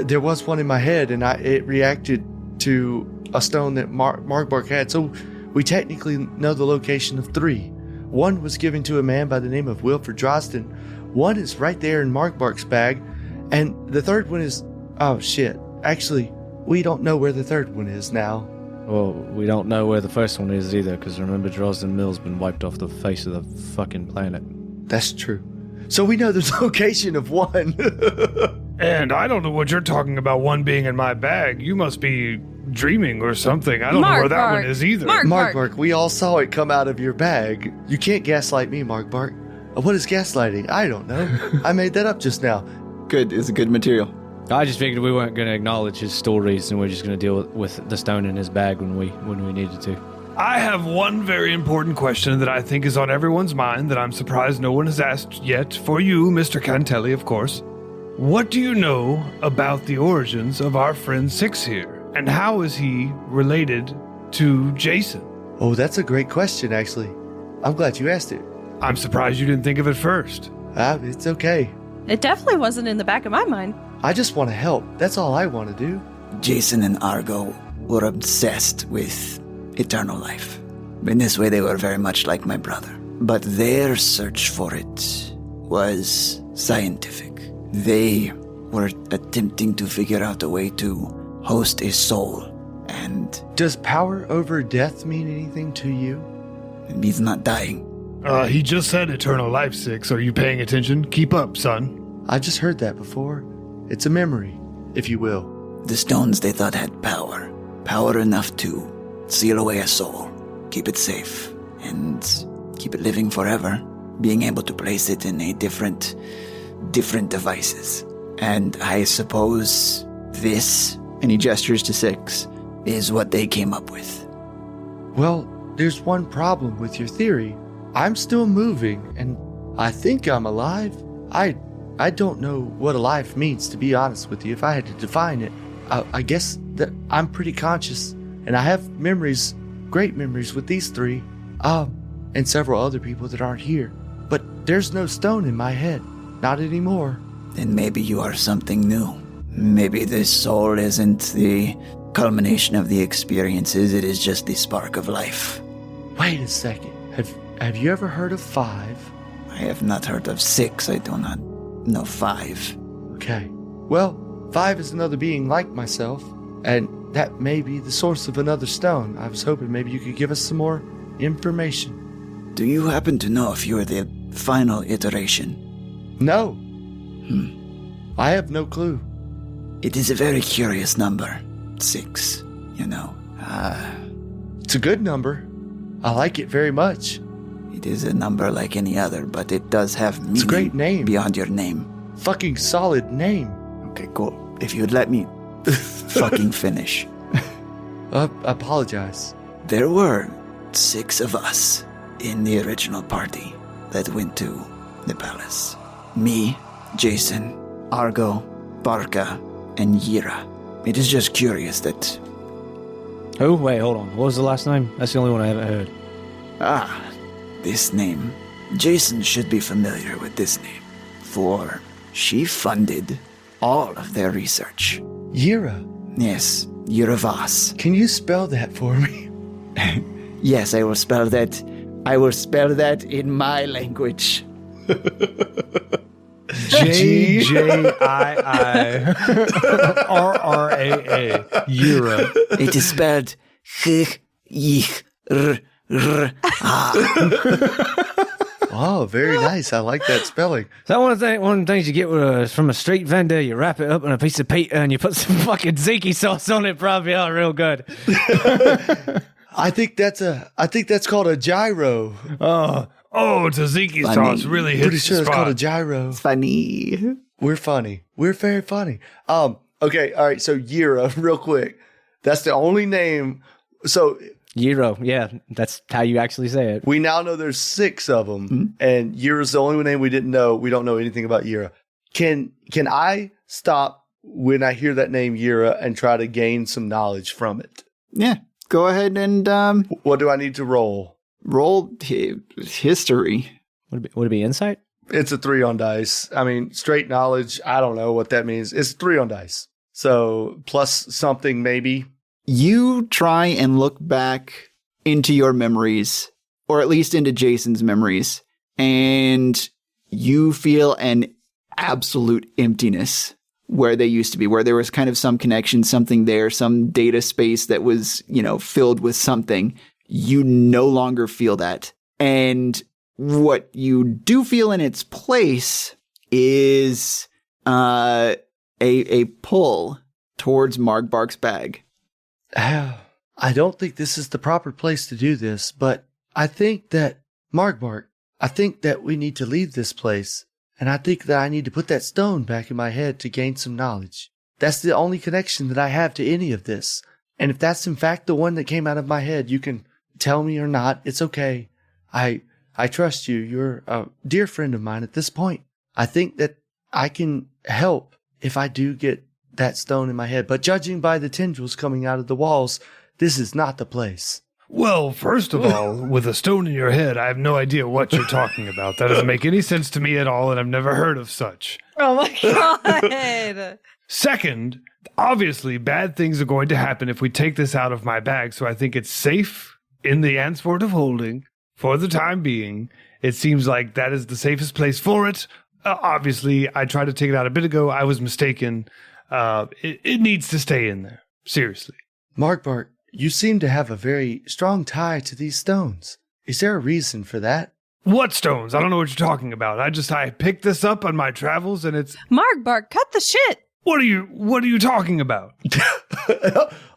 There was one in my head, and it reacted to a stone that Margbark had. So we technically know the location of 3. One was given to a man by the name of Wilfred Drosden. One is right there in Margbark's bag, and the third one is... Oh, shit. Actually, we don't know where the third one is now. Well, we don't know where the first one is either, because remember, Drosden Mill's been wiped off the face of the fucking planet. That's true. So we know the location of one. And I don't know what you're talking about, one being in my bag. You must be dreaming or something. I don't know where that one is either. Margbark, we all saw it come out of your bag. You can't gaslight me, Margbark. What is gaslighting? I don't know. I made that up just now. Good. It's a good material. I just figured we weren't going to acknowledge his stories, and we're just going to deal with the stone in his bag when we needed to. I have one very important question that I think is on everyone's mind that I'm surprised no one has asked yet. For you, Mr. Cantelli, of course. What do you know about the origins of our friend Six here? And how is he related to Jason? Oh, that's a great question, actually. I'm glad you asked it. I'm surprised you didn't think of it first. It's okay. It definitely wasn't in the back of my mind. I just want to help. That's all I want to do. Jason and Argo were obsessed with eternal life. In this way, they were very much like my brother. But their search for it was scientific. They were attempting to figure out a way to host a soul, and... Does power over death mean anything to you? It means not dying. He just said eternal life, Six. Are you paying attention? Keep up, son. I just heard that before. It's a memory, if you will. The stones they thought had power. Power enough to seal away a soul, keep it safe, and keep it living forever, being able to place it in a different devices. And I suppose this, and he gestures to Six, is what they came up with. Well, there's one problem with your theory. I'm still moving, and I think I'm alive. I don't know what alive means, to be honest with you, if I had to define it. I guess that I'm pretty conscious, and I have memories, great memories with these 3, and several other people that aren't here. But there's no stone in my head. Not anymore. Then maybe you are something new. Maybe this soul isn't the culmination of the experiences, it is just the spark of life. Wait a second. Have you ever heard of 5? I have not heard of 6, I do not know 5. Okay. Well, 5 is another being like myself, and that may be the source of another stone. I was hoping maybe you could give us some more information. Do you happen to know if you're the final iteration? No. I have no clue. It is a very curious number. 6, you know. It's a good number. I like it very much. It is a number like any other, but it does have meaning. It's a great name. Beyond your name. Fucking solid name. Okay, cool. If you'd let me fucking finish. Apologize. There were 6 of us in the original party that went to the palace. Me, Jason, Argo, Barca, and Yira. It is just curious that... Who? Wait, hold on. What was the last name? That's the only one I haven't heard. This name. Jason should be familiar with this name, for she funded all of their research. Yira. Yes, Yira Voss. Can you spell that for me? Yes, I will spell that. I will spell that in my language. JJIIRRAA. Yira. It is spelled Oh, very nice. I like that spelling. Is that one of the things you get from a street vendor? You wrap it up in a piece of pita and you put some fucking tzatziki sauce on it. Probably real good. I think that's called a gyro. Tzatziki sauce really hits Pretty sure the it's spot. called a gyro. funny. We're funny. We're very funny. Okay, all right. So Yira, real quick. That's the only name. So Euro, yeah, that's how you actually say it. we now know there's 6 of them, and Yira's the only name we didn't know. We don't know anything about Yira. Can I stop when I hear that name Yira and try to gain some knowledge from it? Yeah, go ahead and What do I need to roll? roll history. Would it be insight? It's a 3 on dice. I mean, straight knowledge. I don't know what that means. It's 3 on dice. So plus something maybe. You try and look back into your memories, or at least into Jason's memories, and you feel an absolute emptiness where they used to be, where there was kind of some connection, something there, some data space that was, filled with something. You no longer feel that. And what you do feel in its place is a pull towards Margbark's bag. I don't think this is the proper place to do this, but I think that, Margbark, I think that we need to leave this place, and I think that I need to put that stone back in my head to gain some knowledge. That's the only connection that I have to any of this. And if that's in fact the one that came out of my head, you can tell me or not. It's okay. I trust you. You're a dear friend of mine at this point. I think that I can help if I do get that stone in my head. But judging by the tendrils coming out of the walls, this is not the place. Well, first of all, with a stone in your head, I have no idea what you're talking about. That doesn't make any sense to me at all, and I've never heard of such. Oh my god. Second, obviously, bad things are going to happen if we take this out of my bag, so I think it's safe in the Ansport of Holding for the time being. It seems like that is the safest place for it. Obviously, I tried to take it out a bit ago. I was mistaken. It needs to stay in there. Seriously. Margbark, you seem to have a very strong tie to these stones. Is there a reason for that? What stones? I don't know what you're talking about. I picked this up on my travels, and it's... Margbark, cut the shit. What are you talking about?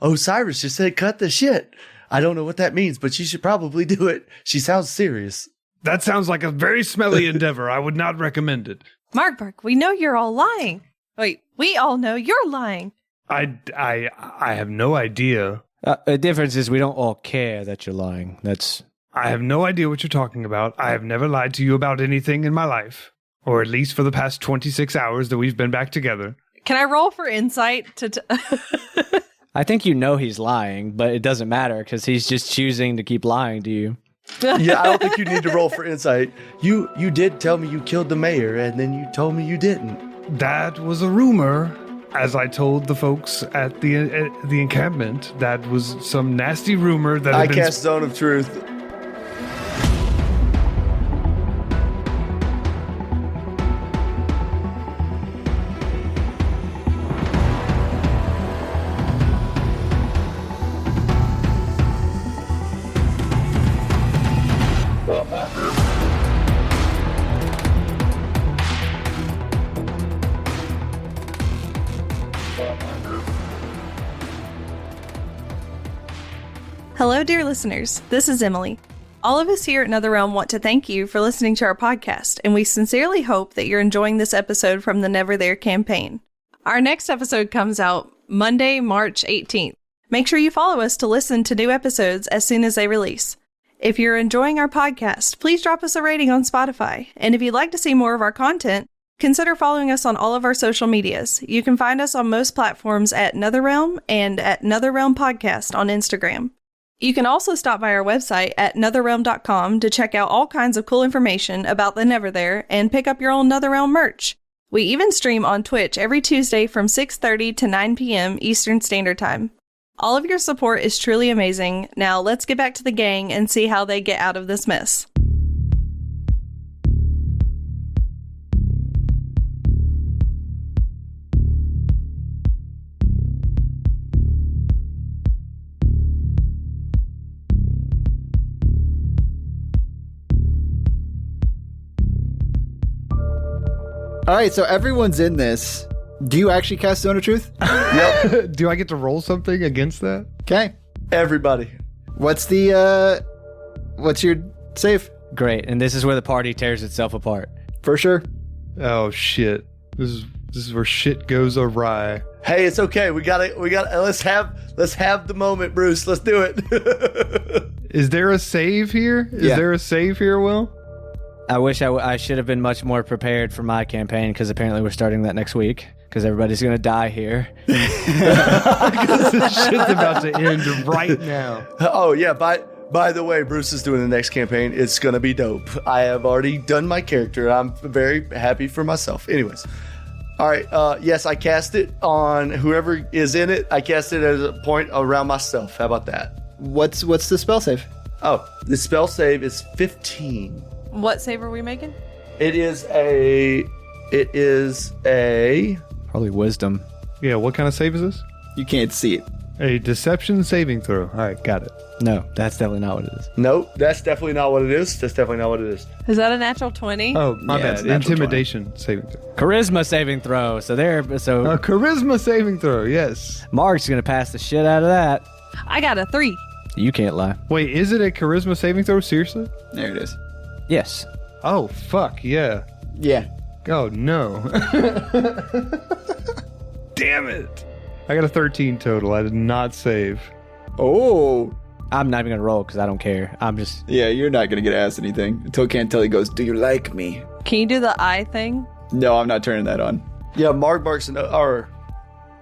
Osiris just said cut the shit. I don't know what that means, but she should probably do it. She sounds serious. That sounds like a very smelly endeavor. I would not recommend it. Margbark, we know you're all lying. Wait, we all know you're lying. I have no idea. The difference is we don't all care that you're lying. I have no idea what you're talking about. I have never lied to you about anything in my life, or at least for the past 26 hours that we've been back together. Can I roll for insight I think you know he's lying, but it doesn't matter because he's just choosing to keep lying to you. Yeah, I don't think you need to roll for insight. You did tell me you killed the mayor, and then you told me you didn't. That was a rumor. As I told the folks at the encampment, that was some nasty rumor that I had been cast Zone of Truth. Hello, dear listeners. This is Emily. All of us here at NetherRealm want to thank you for listening to our podcast, and we sincerely hope that you're enjoying this episode from the Neverthere campaign. Our next episode comes out Monday, March 18th. Make sure you follow us to listen to new episodes as soon as they release. If you're enjoying our podcast, please drop us a rating on Spotify. And if you'd like to see more of our content, consider following us on all of our social medias. You can find us on most platforms at NetherRealm and at NetherRealm Podcast on Instagram. You can also stop by our website at netherrealm.com to check out all kinds of cool information about the Neverthere and pick up your own NetherRealm merch. We even stream on Twitch every Tuesday from 6:30 to 9 p.m. Eastern Standard Time. All of your support is truly amazing. Now let's get back to the gang and see how they get out of this mess. All right, so everyone's in this. Do you actually cast Zone of Truth? Yep. Do I get to roll something against that? Okay. Everybody. What's your save? Great, and this is where the party tears itself apart. For sure. Oh shit. This is where shit goes awry. Hey, it's okay. We gotta let's have the moment, Bruce. Let's do it. Is there a save here? Is there a save here, Will? I wish I should have been much more prepared for my campaign, because apparently we're starting that next week, because everybody's going to die here. Because this shit's about to end right now. Oh yeah, by the way, Bruce is doing the next campaign. It's gonna be dope. I have already done my character. I'm very happy for myself. Anyways. All right, yes, I cast it on whoever is in it. I cast it as a point around myself. How about that? What's the spell save? Oh, the spell save is 15. What save are we making? It is a Probably wisdom. Yeah, what kind of save is this? You can't see it. A deception saving throw. All right, got it. No, that's definitely not what it is. Nope, that's definitely not what it is. That's definitely not what it is. Is that a natural 20? Oh, my Yeah, it's bad. natural Intimidation saving throw. Charisma saving throw. So A charisma saving throw, yes. Mark's going to pass the shit out of that. I got a 3. You can't lie. Wait, is it a charisma saving throw? Seriously? There it is. Yes. Oh, fuck, yeah. Yeah. Oh, no. Damn it. I got a 13 total. I did not save. Oh. I'm not even going to roll because I don't care. I'm just... Yeah, you're not going to get asked anything until Cantelli goes, do you like me? Can you do the eye thing? No, I'm not turning that on. Yeah,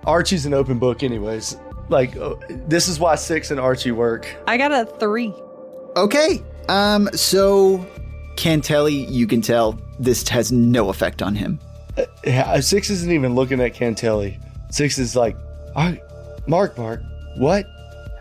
Archie's an open book anyways. Like, this is why 6 and Archie work. I got a 3. Okay. So Cantelli, you can tell this has no effect on him. 6 isn't even looking at Cantelli. 6 is like, Mark, what?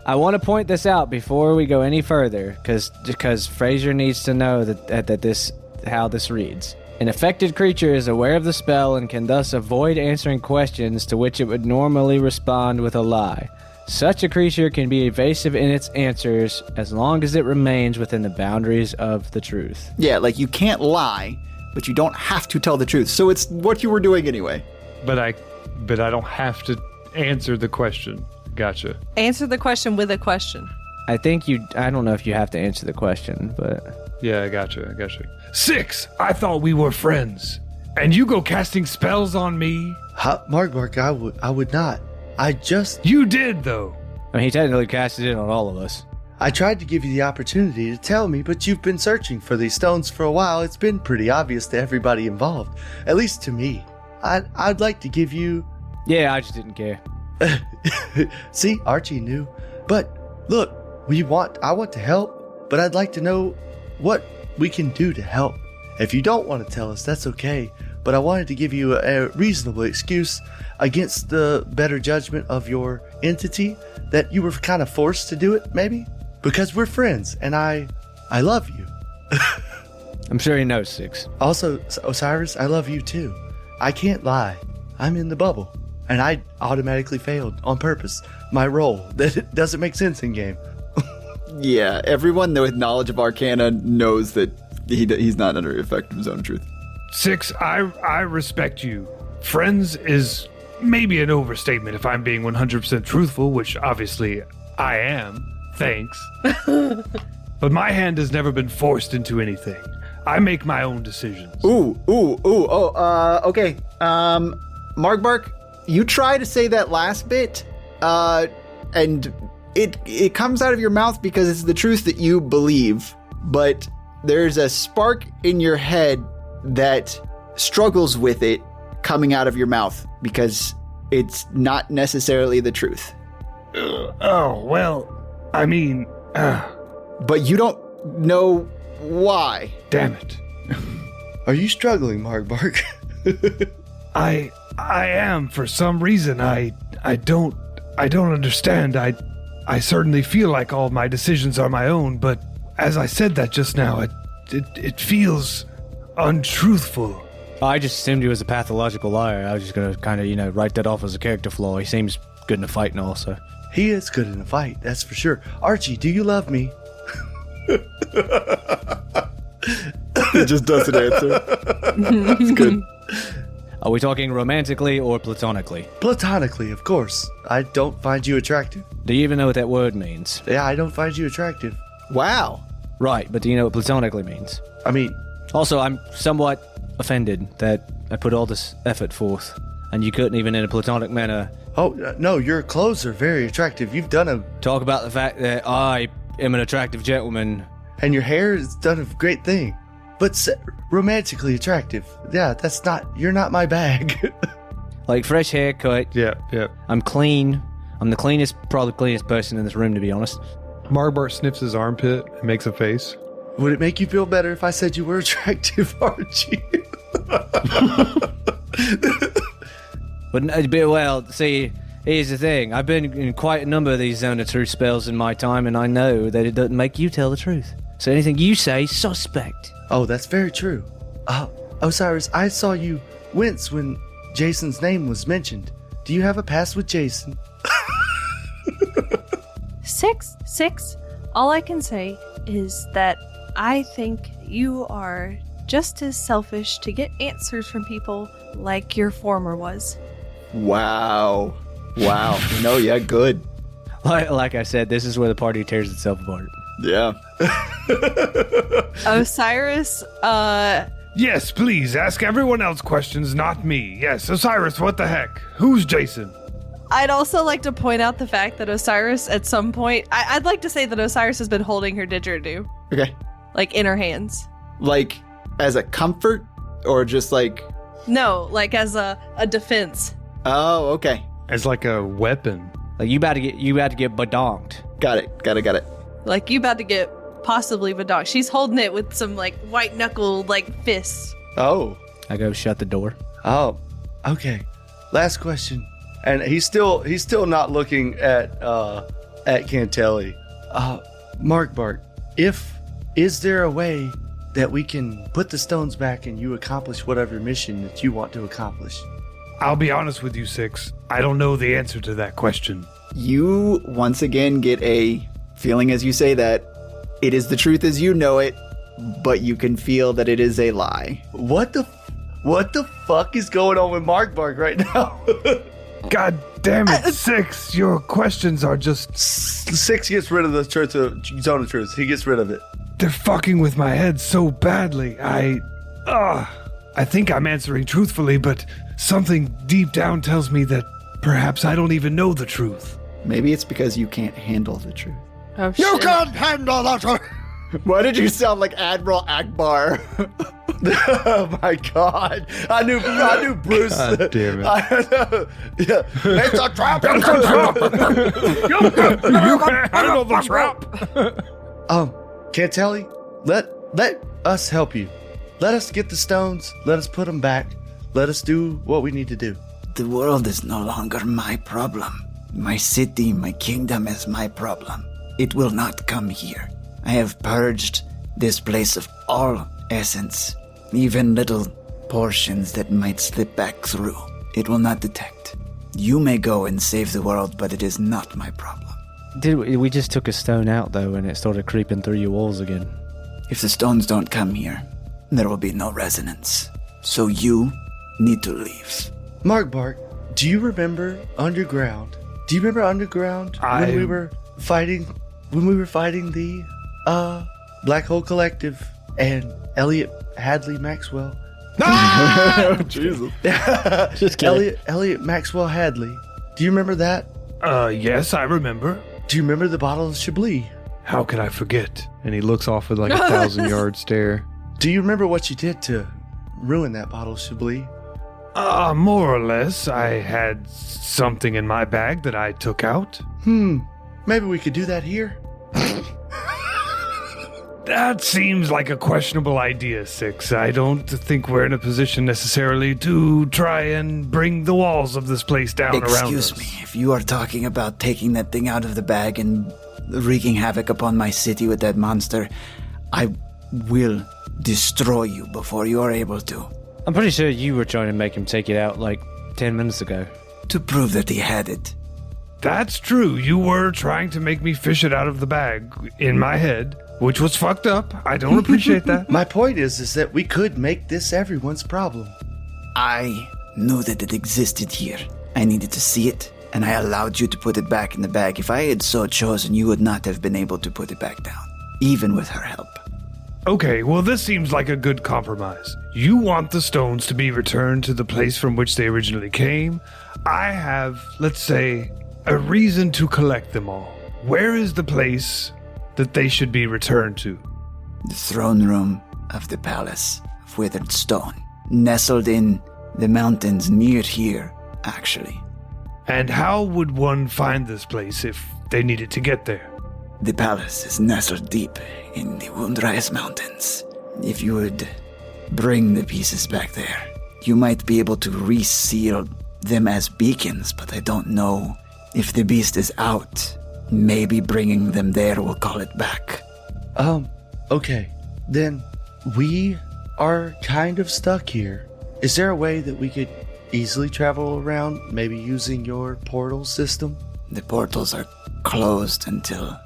I want to point this out before we go any further, because Fraser needs to know that this how this reads. An affected creature is aware of the spell and can thus avoid answering questions to which it would normally respond with a lie. Such a creature can be evasive in its answers as long as it remains within the boundaries of the truth. Yeah, like you can't lie, but you don't have to tell the truth. So it's what you were doing anyway. But I don't have to answer the question. Gotcha. Answer the question with a question. I don't know if you have to answer the question, but... Yeah, I gotcha. 6, I thought we were friends. And you go casting spells on me? Mark, I would not. You did, though. I mean, he technically casted it on all of us. I tried to give you the opportunity to tell me, but you've been searching for these stones for a while. It's been pretty obvious to everybody involved, at least to me. I'd like to give you... Yeah, I just didn't care. See, Archie knew. But look, I want to help, but I'd like to know what we can do to help. If you don't want to tell us, that's okay. But I wanted to give you a reasonable excuse against the better judgment of your entity that you were kind of forced to do it, maybe? Because we're friends, and I love you. I'm sure he knows, 6. Also, Osiris, I love you too. I can't lie. I'm in the bubble. And I automatically failed on purpose. My role. That doesn't make sense in game. Yeah, everyone with knowledge of Arcana knows that he's not under the effect of his own truth. 6, I respect you. Friends is maybe an overstatement if I'm being 100% truthful, which obviously I am. thanks. But my hand has never been forced into anything. I make my own decisions. Okay. Margbark, you try to say that last bit, and it comes out of your mouth because it's the truth that you believe, but there's a spark in your head that struggles with it coming out of your mouth because it's not necessarily the truth. But you don't know why. Damn it. Are you struggling, Margbark? I am, for some reason. I don't understand. I certainly feel like all my decisions are my own, but as I said that just now, it feels untruthful. I just assumed he was a pathological liar. I was just going to kind of, write that off as a character flaw. He seems good in a fight and all, so. He is good in a fight, that's for sure. Archie, do you love me? It just doesn't answer. It's good. Are we talking romantically or platonically? Platonically, of course. I don't find you attractive. Do you even know what that word means? Yeah, I don't find you attractive. Wow. Right, but do you know what platonically means? I mean, Also, I'm somewhat offended that I put all this effort forth, and you couldn't even in a platonic manner no, your clothes are very attractive. You've done talk about the fact that I am an attractive gentleman. and your hair has done a great thing. But romantically attractive. Yeah, you're not my bag. Like, fresh haircut. Yeah. I'm clean. I'm probably the cleanest person in this room, to be honest. Margbark sniffs his armpit and makes a face. Would it make you feel better if I said you were attractive, Archie? But, well, see, here's the thing. I've been in quite a number of these Zone of Truth spells in my time, and I know that it doesn't make you tell the truth. So anything you say, suspect. Oh, that's very true. Osiris, I saw you wince when Jason's name was mentioned. Do you have a past with Jason? Six. All I can say is that I think you are just as selfish to get answers from people like your former was. Wow. No, yeah, good. Like I said, this is where the party tears itself apart. Yeah. Osiris, Yes, please, ask everyone else questions, not me. Yes, Osiris, what the heck? Who's Jason? I'd also like to point out the fact that Osiris, at some point, I'd like to say that Osiris has been holding her didgeridoo, Okay. like in her hands. Like, as a comfort? Or just like... No, like as a defense. Oh, okay. As like a weapon. Like, you about to get badonked. Got it. Like you about to get possibly badonked. She's holding it with some like white knuckle like fists. Oh. I go shut the door. Oh. Okay. Last question. And he's still not looking at Cantelli. Margbark, is there a way that we can put the stones back and you accomplish whatever mission that you want to accomplish? I'll be honest with you, Six. I don't know the answer to that question. You once again get a feeling as you say that it is the truth as you know it, but you can feel that it is a lie. What the fuck is going on with Margbark right now? God damn it, Six. Your questions are just... Six gets rid of the Zone of Truth. He gets rid of it. They're fucking with my head so badly. I think I'm answering truthfully, but something deep down tells me that perhaps I don't even know the truth. Maybe it's because you can't handle the truth. Oh shit. You can't handle the truth! Why did you sound like Admiral Akbar? Oh my god. I knew Bruce. God damn it. Yeah. It's a trap. You can't handle the trap! Cantelli, let us help you. Let us get the stones. Let us put them back. Let us do what we need to do. The world is no longer my problem. My city, my kingdom is my problem. It will not come here. I have purged this place of all essence, even little portions that might slip back through. It will not detect. You may go and save the world, but it is not my problem. We just took a stone out, though, and it started creeping through your walls again. If the stones don't come here, there will be no resonance. So you need to leave. Margbark, do you remember Underground? Do you remember Underground when we were fighting when we were fighting the Black Hole Collective and Elliot Hadley Maxwell. Jesus. Just kidding. Elliot Maxwell Hadley. Do you remember that? Yes, I remember. Do you remember the bottle of Chablis? How could I forget? And he looks off with like a 1,000-yard stare. Do you remember what you did to ruin that bottle of Chablis? More or less. I had something in my bag that I took out. Maybe we could do that here? That seems like a questionable idea, Six. I don't think we're in a position necessarily to try and bring the walls of this place down around us. Excuse me, if you are talking about taking that thing out of the bag and wreaking havoc upon my city with that monster, I will destroy you before you are able to. I'm pretty sure you were trying to make him take it out like 10 minutes ago. To prove that he had it. That's true. You were trying to make me fish it out of the bag in my head, which was fucked up. I don't appreciate that. My point is that we could make this everyone's problem. I knew that it existed here. I needed to see it, and I allowed you to put it back in the bag. If I had so chosen, you would not have been able to put it back down, even with her help. Okay, well, this seems like a good compromise. You want the stones to be returned to the place from which they originally came. I have, let's say, a reason to collect them all. Where is the place that they should be returned to? The throne room of the palace of withered stone, nestled in the mountains near here, actually. And how would one find this place if they needed to get there? The palace is nestled deep in the Wundreis Mountains. If you would bring the pieces back there, you might be able to reseal them as beacons, but I don't know if the beast is out. Maybe bringing them there will call it back. Okay. Then we are kind of stuck here. Is there a way that we could easily travel around, maybe using your portal system? The portals are closed until...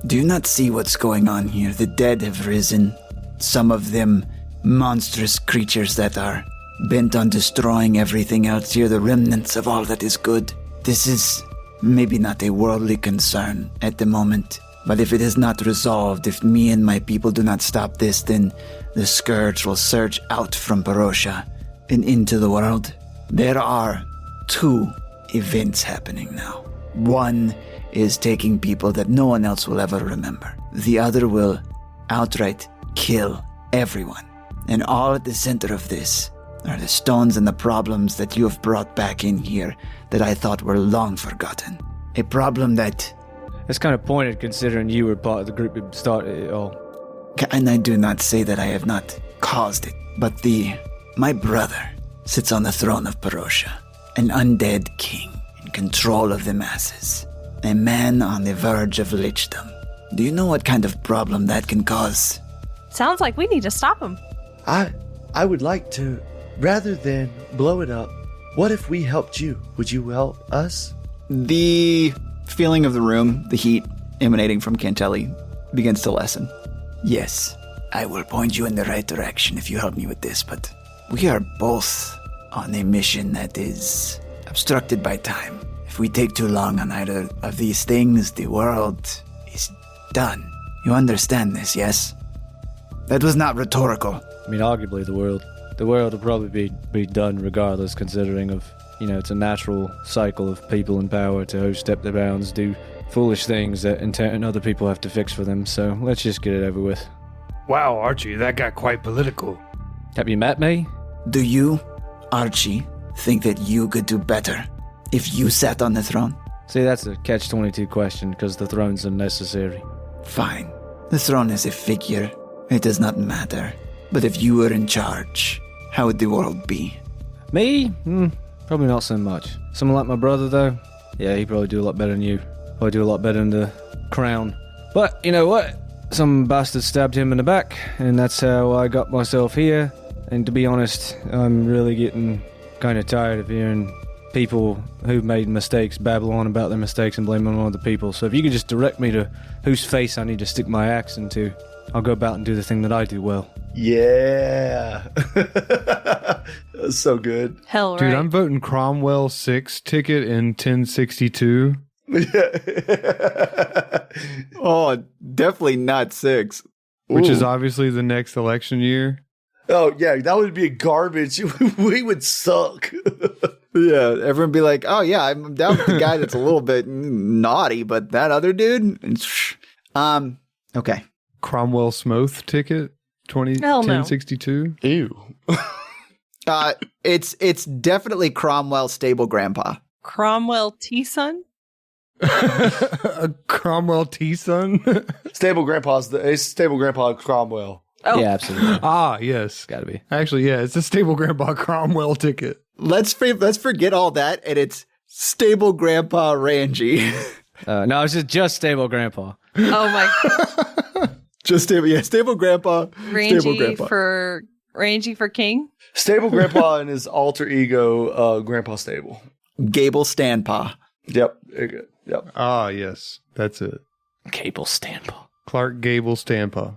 Do you not see what's going on here? The dead have risen. Some of them monstrous creatures that are bent on destroying everything else here, the remnants of all that is good. This is maybe not a worldly concern at the moment, but if it is not resolved, if me and my people do not stop this, then the scourge will surge out from Perosha and into the world. There are 2 events happening now. One is taking people that no one else will ever remember. The other will outright kill everyone. And all at the center of this are the stones and the problems that you have brought back in here that I thought were long forgotten. A problem that... It's kind of pointed considering you were part of the group that started it all. And I do not say that I have not caused it, but my brother sits on the throne of Perosha, an undead king in control of the masses, a man on the verge of lichdom. Do you know what kind of problem that can cause? Sounds like we need to stop him. I would like to, rather than blow it up, what if we helped you? Would you help us? The feeling of the room, the heat emanating from Cantelli, begins to lessen. Yes, I will point you in the right direction if you help me with this, but we are both on a mission that is obstructed by time. If we take too long on either of these things, the world is done. You understand this, yes? That was not rhetorical. I mean, arguably the world will probably be done regardless, considering of, it's a natural cycle of people in power to overstep their bounds, do foolish things that in turn other people have to fix for them. So let's just get it over with. Wow, Archie, that got quite political. Have you met me? Do you, Archie, think that you could do better if you sat on the throne? See, that's a catch-22 question, because the throne's unnecessary. Fine. The throne is a figure. It does not matter. But if you were in charge, how would the world be? Me? Probably not so much. Someone like my brother, though? Yeah, he'd probably do a lot better than you. Probably do a lot better than the crown. But, you know what? Some bastard stabbed him in the back, and that's how I got myself here. And to be honest, I'm really getting kind of tired of hearing people who've made mistakes babble on about their mistakes and blame them on other people. So if you could just direct me to whose face I need to stick my axe into, I'll go about and do the thing that I do well. Yeah. That's so good. Hell right. Dude, I'm voting Cromwell 6 ticket in 1062. Oh, definitely not 6. Which is Ooh. obviously the next election year. Oh, yeah, that would be garbage. We would suck. Yeah, everyone be like, oh, yeah, I'm down with the guy that's a little bit naughty, but that other dude? Okay. Cromwell Smoth ticket, Hell no. 1062. Ew. It's definitely Cromwell stable grandpa. Cromwell T-Son? A Cromwell T-son? Stable grandpa Cromwell. Oh, Yeah, absolutely. Ah, yes. Got to be. Actually, yeah, it's a stable grandpa Cromwell ticket. Let's forget all that, and it's stable grandpa Rangy. No, it's just stable grandpa. oh my. Just stable grandpa. Stable grandpa. Rangy for king? Stable grandpa and his alter ego, Grandpa Stable. Gable Stanpaw. Yep. Very good. Yep. Ah, yes. That's it. Cable standpaw. Clark Gable Stanpaw.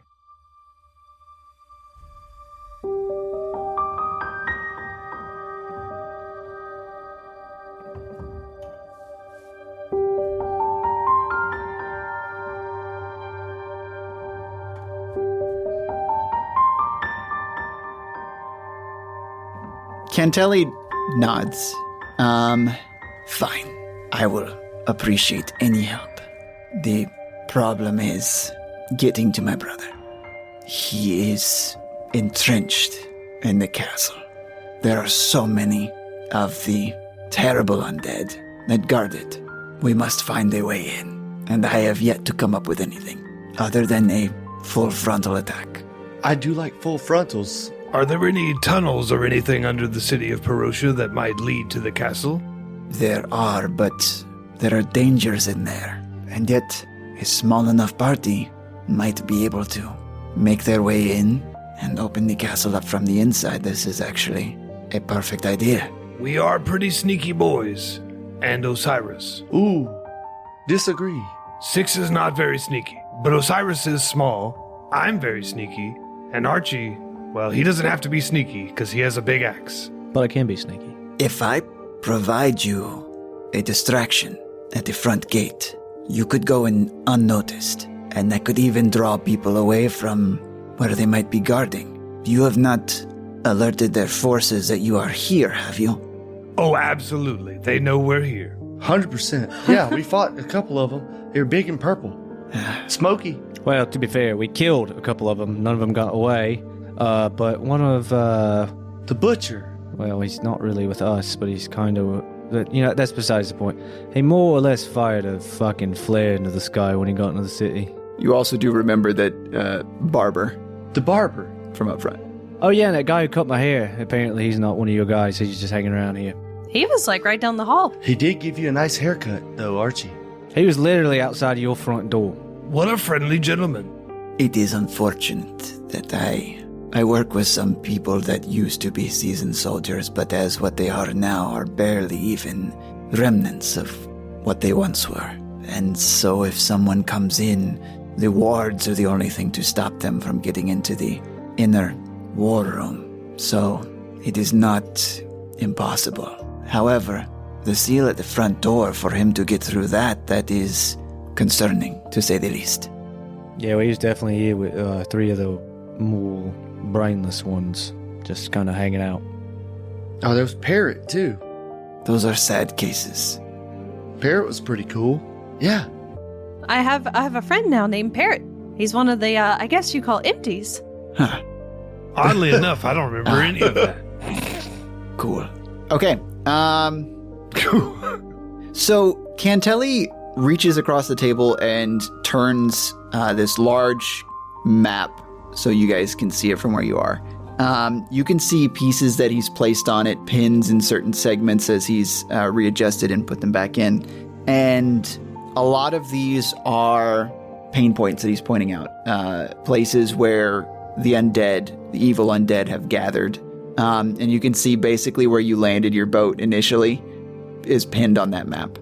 Cantelli nods. Fine. I will appreciate any help. The problem is getting to my brother. He is entrenched in the castle. There are so many of the terrible undead that guard it. We must find a way in, and I have yet to come up with anything other than a full frontal attack. I do like full frontals. Are there any tunnels or anything under the city of Perosia that might lead to the castle? There are, but there are dangers in there, and yet a small enough party might be able to make their way in and open the castle up from the inside. This is actually a perfect idea. We are pretty sneaky boys. And Osiris. Ooh. Disagree. 6 is not very sneaky, but Osiris is small. I'm very sneaky. And Archie, well, he doesn't have to be sneaky because he has a big axe. But I can be sneaky. If I provide you a distraction at the front gate, you could go in unnoticed, and that could even draw people away from where they might be guarding. You have not alerted their forces that you are here, have you? Oh, absolutely. They know we're here. 100%. Yeah, we fought a couple of them. They were big and purple. Smoky. Well, to be fair, we killed a couple of them. None of them got away. But one of, The butcher. well, he's not really with us, but he's kind of, but, you know, that's besides the point. He more or less fired a fucking flare into the sky when he got into the city. You also do remember that Barber The barber. from up front. Oh, yeah, and that guy who cut my hair. Apparently, he's not one of your guys. He's just hanging around here. He was like right down the hall. He did give you a nice haircut, though, Archie. He was literally outside your front door. What a friendly gentleman. It is unfortunate that I work with some people that used to be seasoned soldiers, but as what they are now are barely even remnants of what they once were. And so if someone comes in, the wards are the only thing to stop them from getting into the inner war room. So it is not impossible. However, the seal at the front door, for him to get through that is concerning, to say the least. Yeah, well, he was definitely here with 3 of the more brainless ones, just kind of hanging out. Oh, there was Parrot, too. Those are sad cases. Parrot was pretty cool. Yeah. I have a friend now named Parrot. He's one of the I guess you call empties. Huh. Oddly enough, I don't remember any of that. Cool. Okay. So Cantelli reaches across the table and turns this large map so you guys can see it from where you are. You can see pieces that he's placed on it, pins in certain segments as he's readjusted and put them back in. And a lot of these are pain points that he's pointing out. Places where the undead, the evil undead, have gathered. And you can see basically where you landed your boat initially is pinned on that map.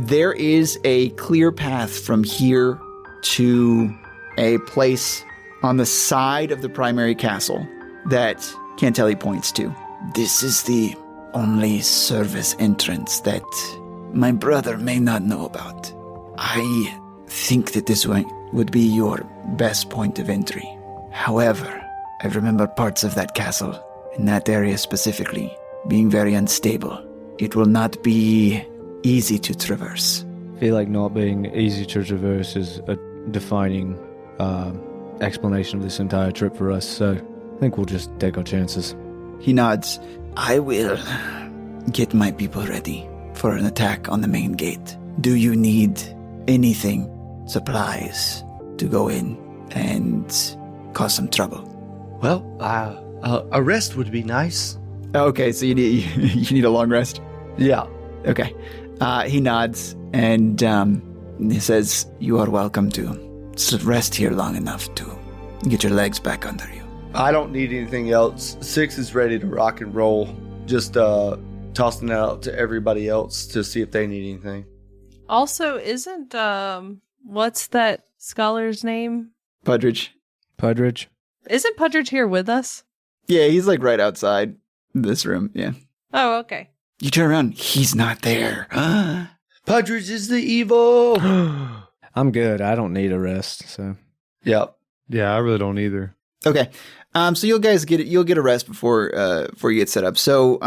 There is a clear path from here to a place on the side of the primary castle that Cantelli points to. This is the only service entrance that my brother may not know about. I think that this would be your best point of entry. However, I remember parts of that castle, in that area specifically, being very unstable. It will not be easy to traverse. I feel like not being easy to traverse is a defining explanation of this entire trip for us, so I think we'll just take our chances. He nods. I will get my people ready for an attack on the main gate. Do you need anything, supplies, to go in and cause some trouble? Well, a rest would be nice. Okay, so you need a long rest? Yeah. Okay. He nods and he says, you are welcome to rest here long enough to get your legs back under you. I don't need anything else. 6 is ready to rock and roll. Just tossing it out to everybody else to see if they need anything. Also, isn't what's that scholar's name? Pudridge. Isn't Pudridge here with us? Yeah, he's like right outside this room. Yeah. Oh, okay. You turn around, he's not there. Pudridge is the evil. I'm good. I don't need a rest, so. Yep. Yeah, I really don't either. Okay. So you'll get a rest before you get set up. So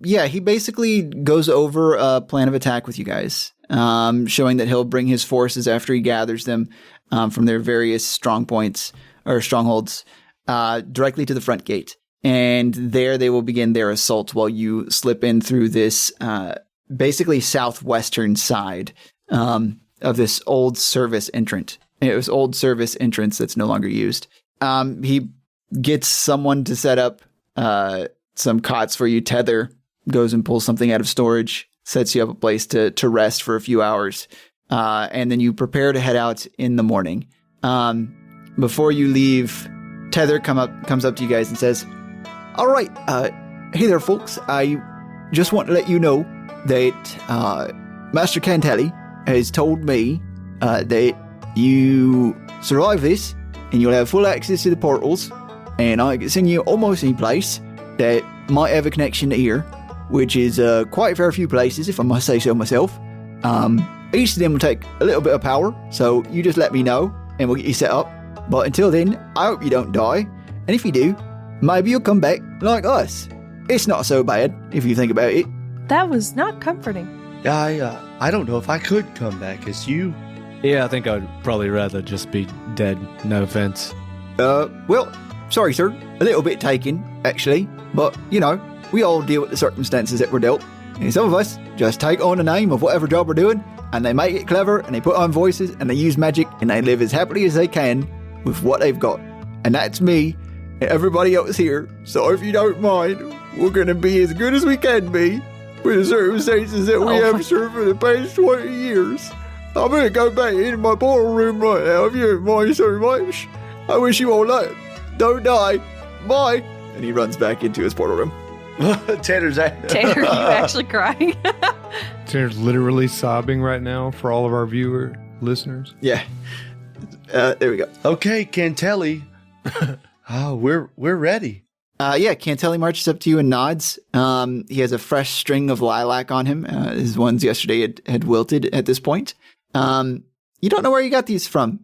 he basically goes over a plan of attack with you guys, showing that he'll bring his forces after he gathers them from their various strong points or strongholds directly to the front gate. And there they will begin their assault while you slip in through this basically southwestern side of this old service entrance. It was old service entrance that's no longer used. He gets someone to set up some cots for you. Tether goes and pulls something out of storage, sets you up a place to rest for a few hours. And then you prepare to head out in the morning. Before you leave, Tether comes up to you guys and says, all right, hey there, folks. I just want to let you know that Master Cantelli has told me that you survive this and you'll have full access to the portals, and I can send you almost any place that might have a connection to here, which is quite a fair few places, if I must say so myself. Each of them will take a little bit of power, so you just let me know and we'll get you set up. But until then, I hope you don't die, and if you do, maybe you'll come back like us. It's not so bad if you think about it. That was not comforting. I don't know if I could come back as you. Yeah, I think I'd probably rather just be dead. No offense. Well, sorry, sir. A little bit taken, actually. But, we all deal with the circumstances that we're dealt. And some of us just take on the name of whatever job we're doing, and they make it clever, and they put on voices, and they use magic, and they live as happily as they can with what they've got. And that's me and everybody else here. So if you don't mind, we're going to be as good as we can be with the circumstances that we have served for the past 20 years. I'm going to go back into my portal room right now, if you don't mind so much. I wish you all luck. Don't die. Bye. And he runs back into his portal room. Tanner, Tanner, are you actually crying? Tanner's literally sobbing right now for all of our listeners. Yeah. There we go. Okay, Cantelli. We're ready. Cantelli marches up to you and nods. He has a fresh string of lilac on him. His ones yesterday had wilted at this point. You don't know where you got these from.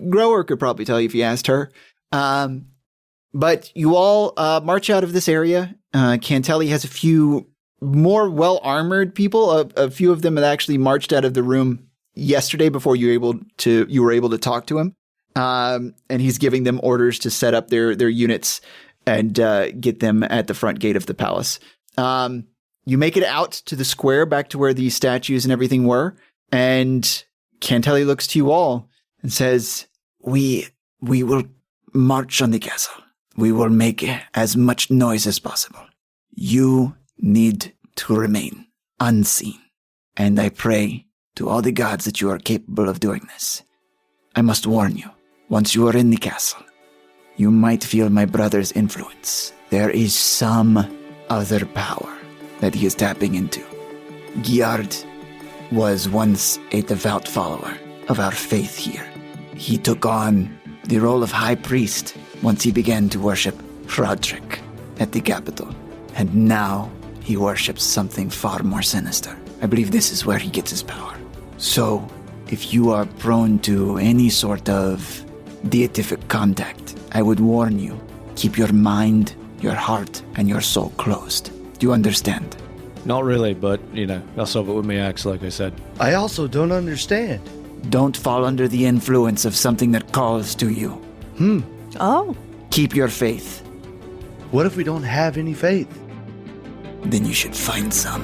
Grower could probably tell you if you asked her. But you all march out of this area. Cantelli has a few more well-armored people. A few of them had actually marched out of the room yesterday before you were able to talk to him. And he's giving them orders to set up their units and get them at the front gate of the palace. You make it out to the square, back to where the statues and everything were, and Cantelli looks to you all and says, We will march on the castle. We will make as much noise as possible. You need to remain unseen, and I pray to all the gods that you are capable of doing this. I must warn you, once you are in the castle, you might feel my brother's influence. There is some other power that he is tapping into. Giard was once a devout follower of our faith here. He took on the role of high priest once he began to worship Hrodrick at the capital. And now he worships something far more sinister. I believe this is where he gets his power. So, if you are prone to any sort of deific contact, I would warn you, keep your mind, your heart, and your soul closed. Do you understand? Not really, but, I'll solve it with my axe, like I said. I also don't understand. Don't fall under the influence of something that calls to you. Oh. Keep your faith. What if we don't have any faith? Then you should find some.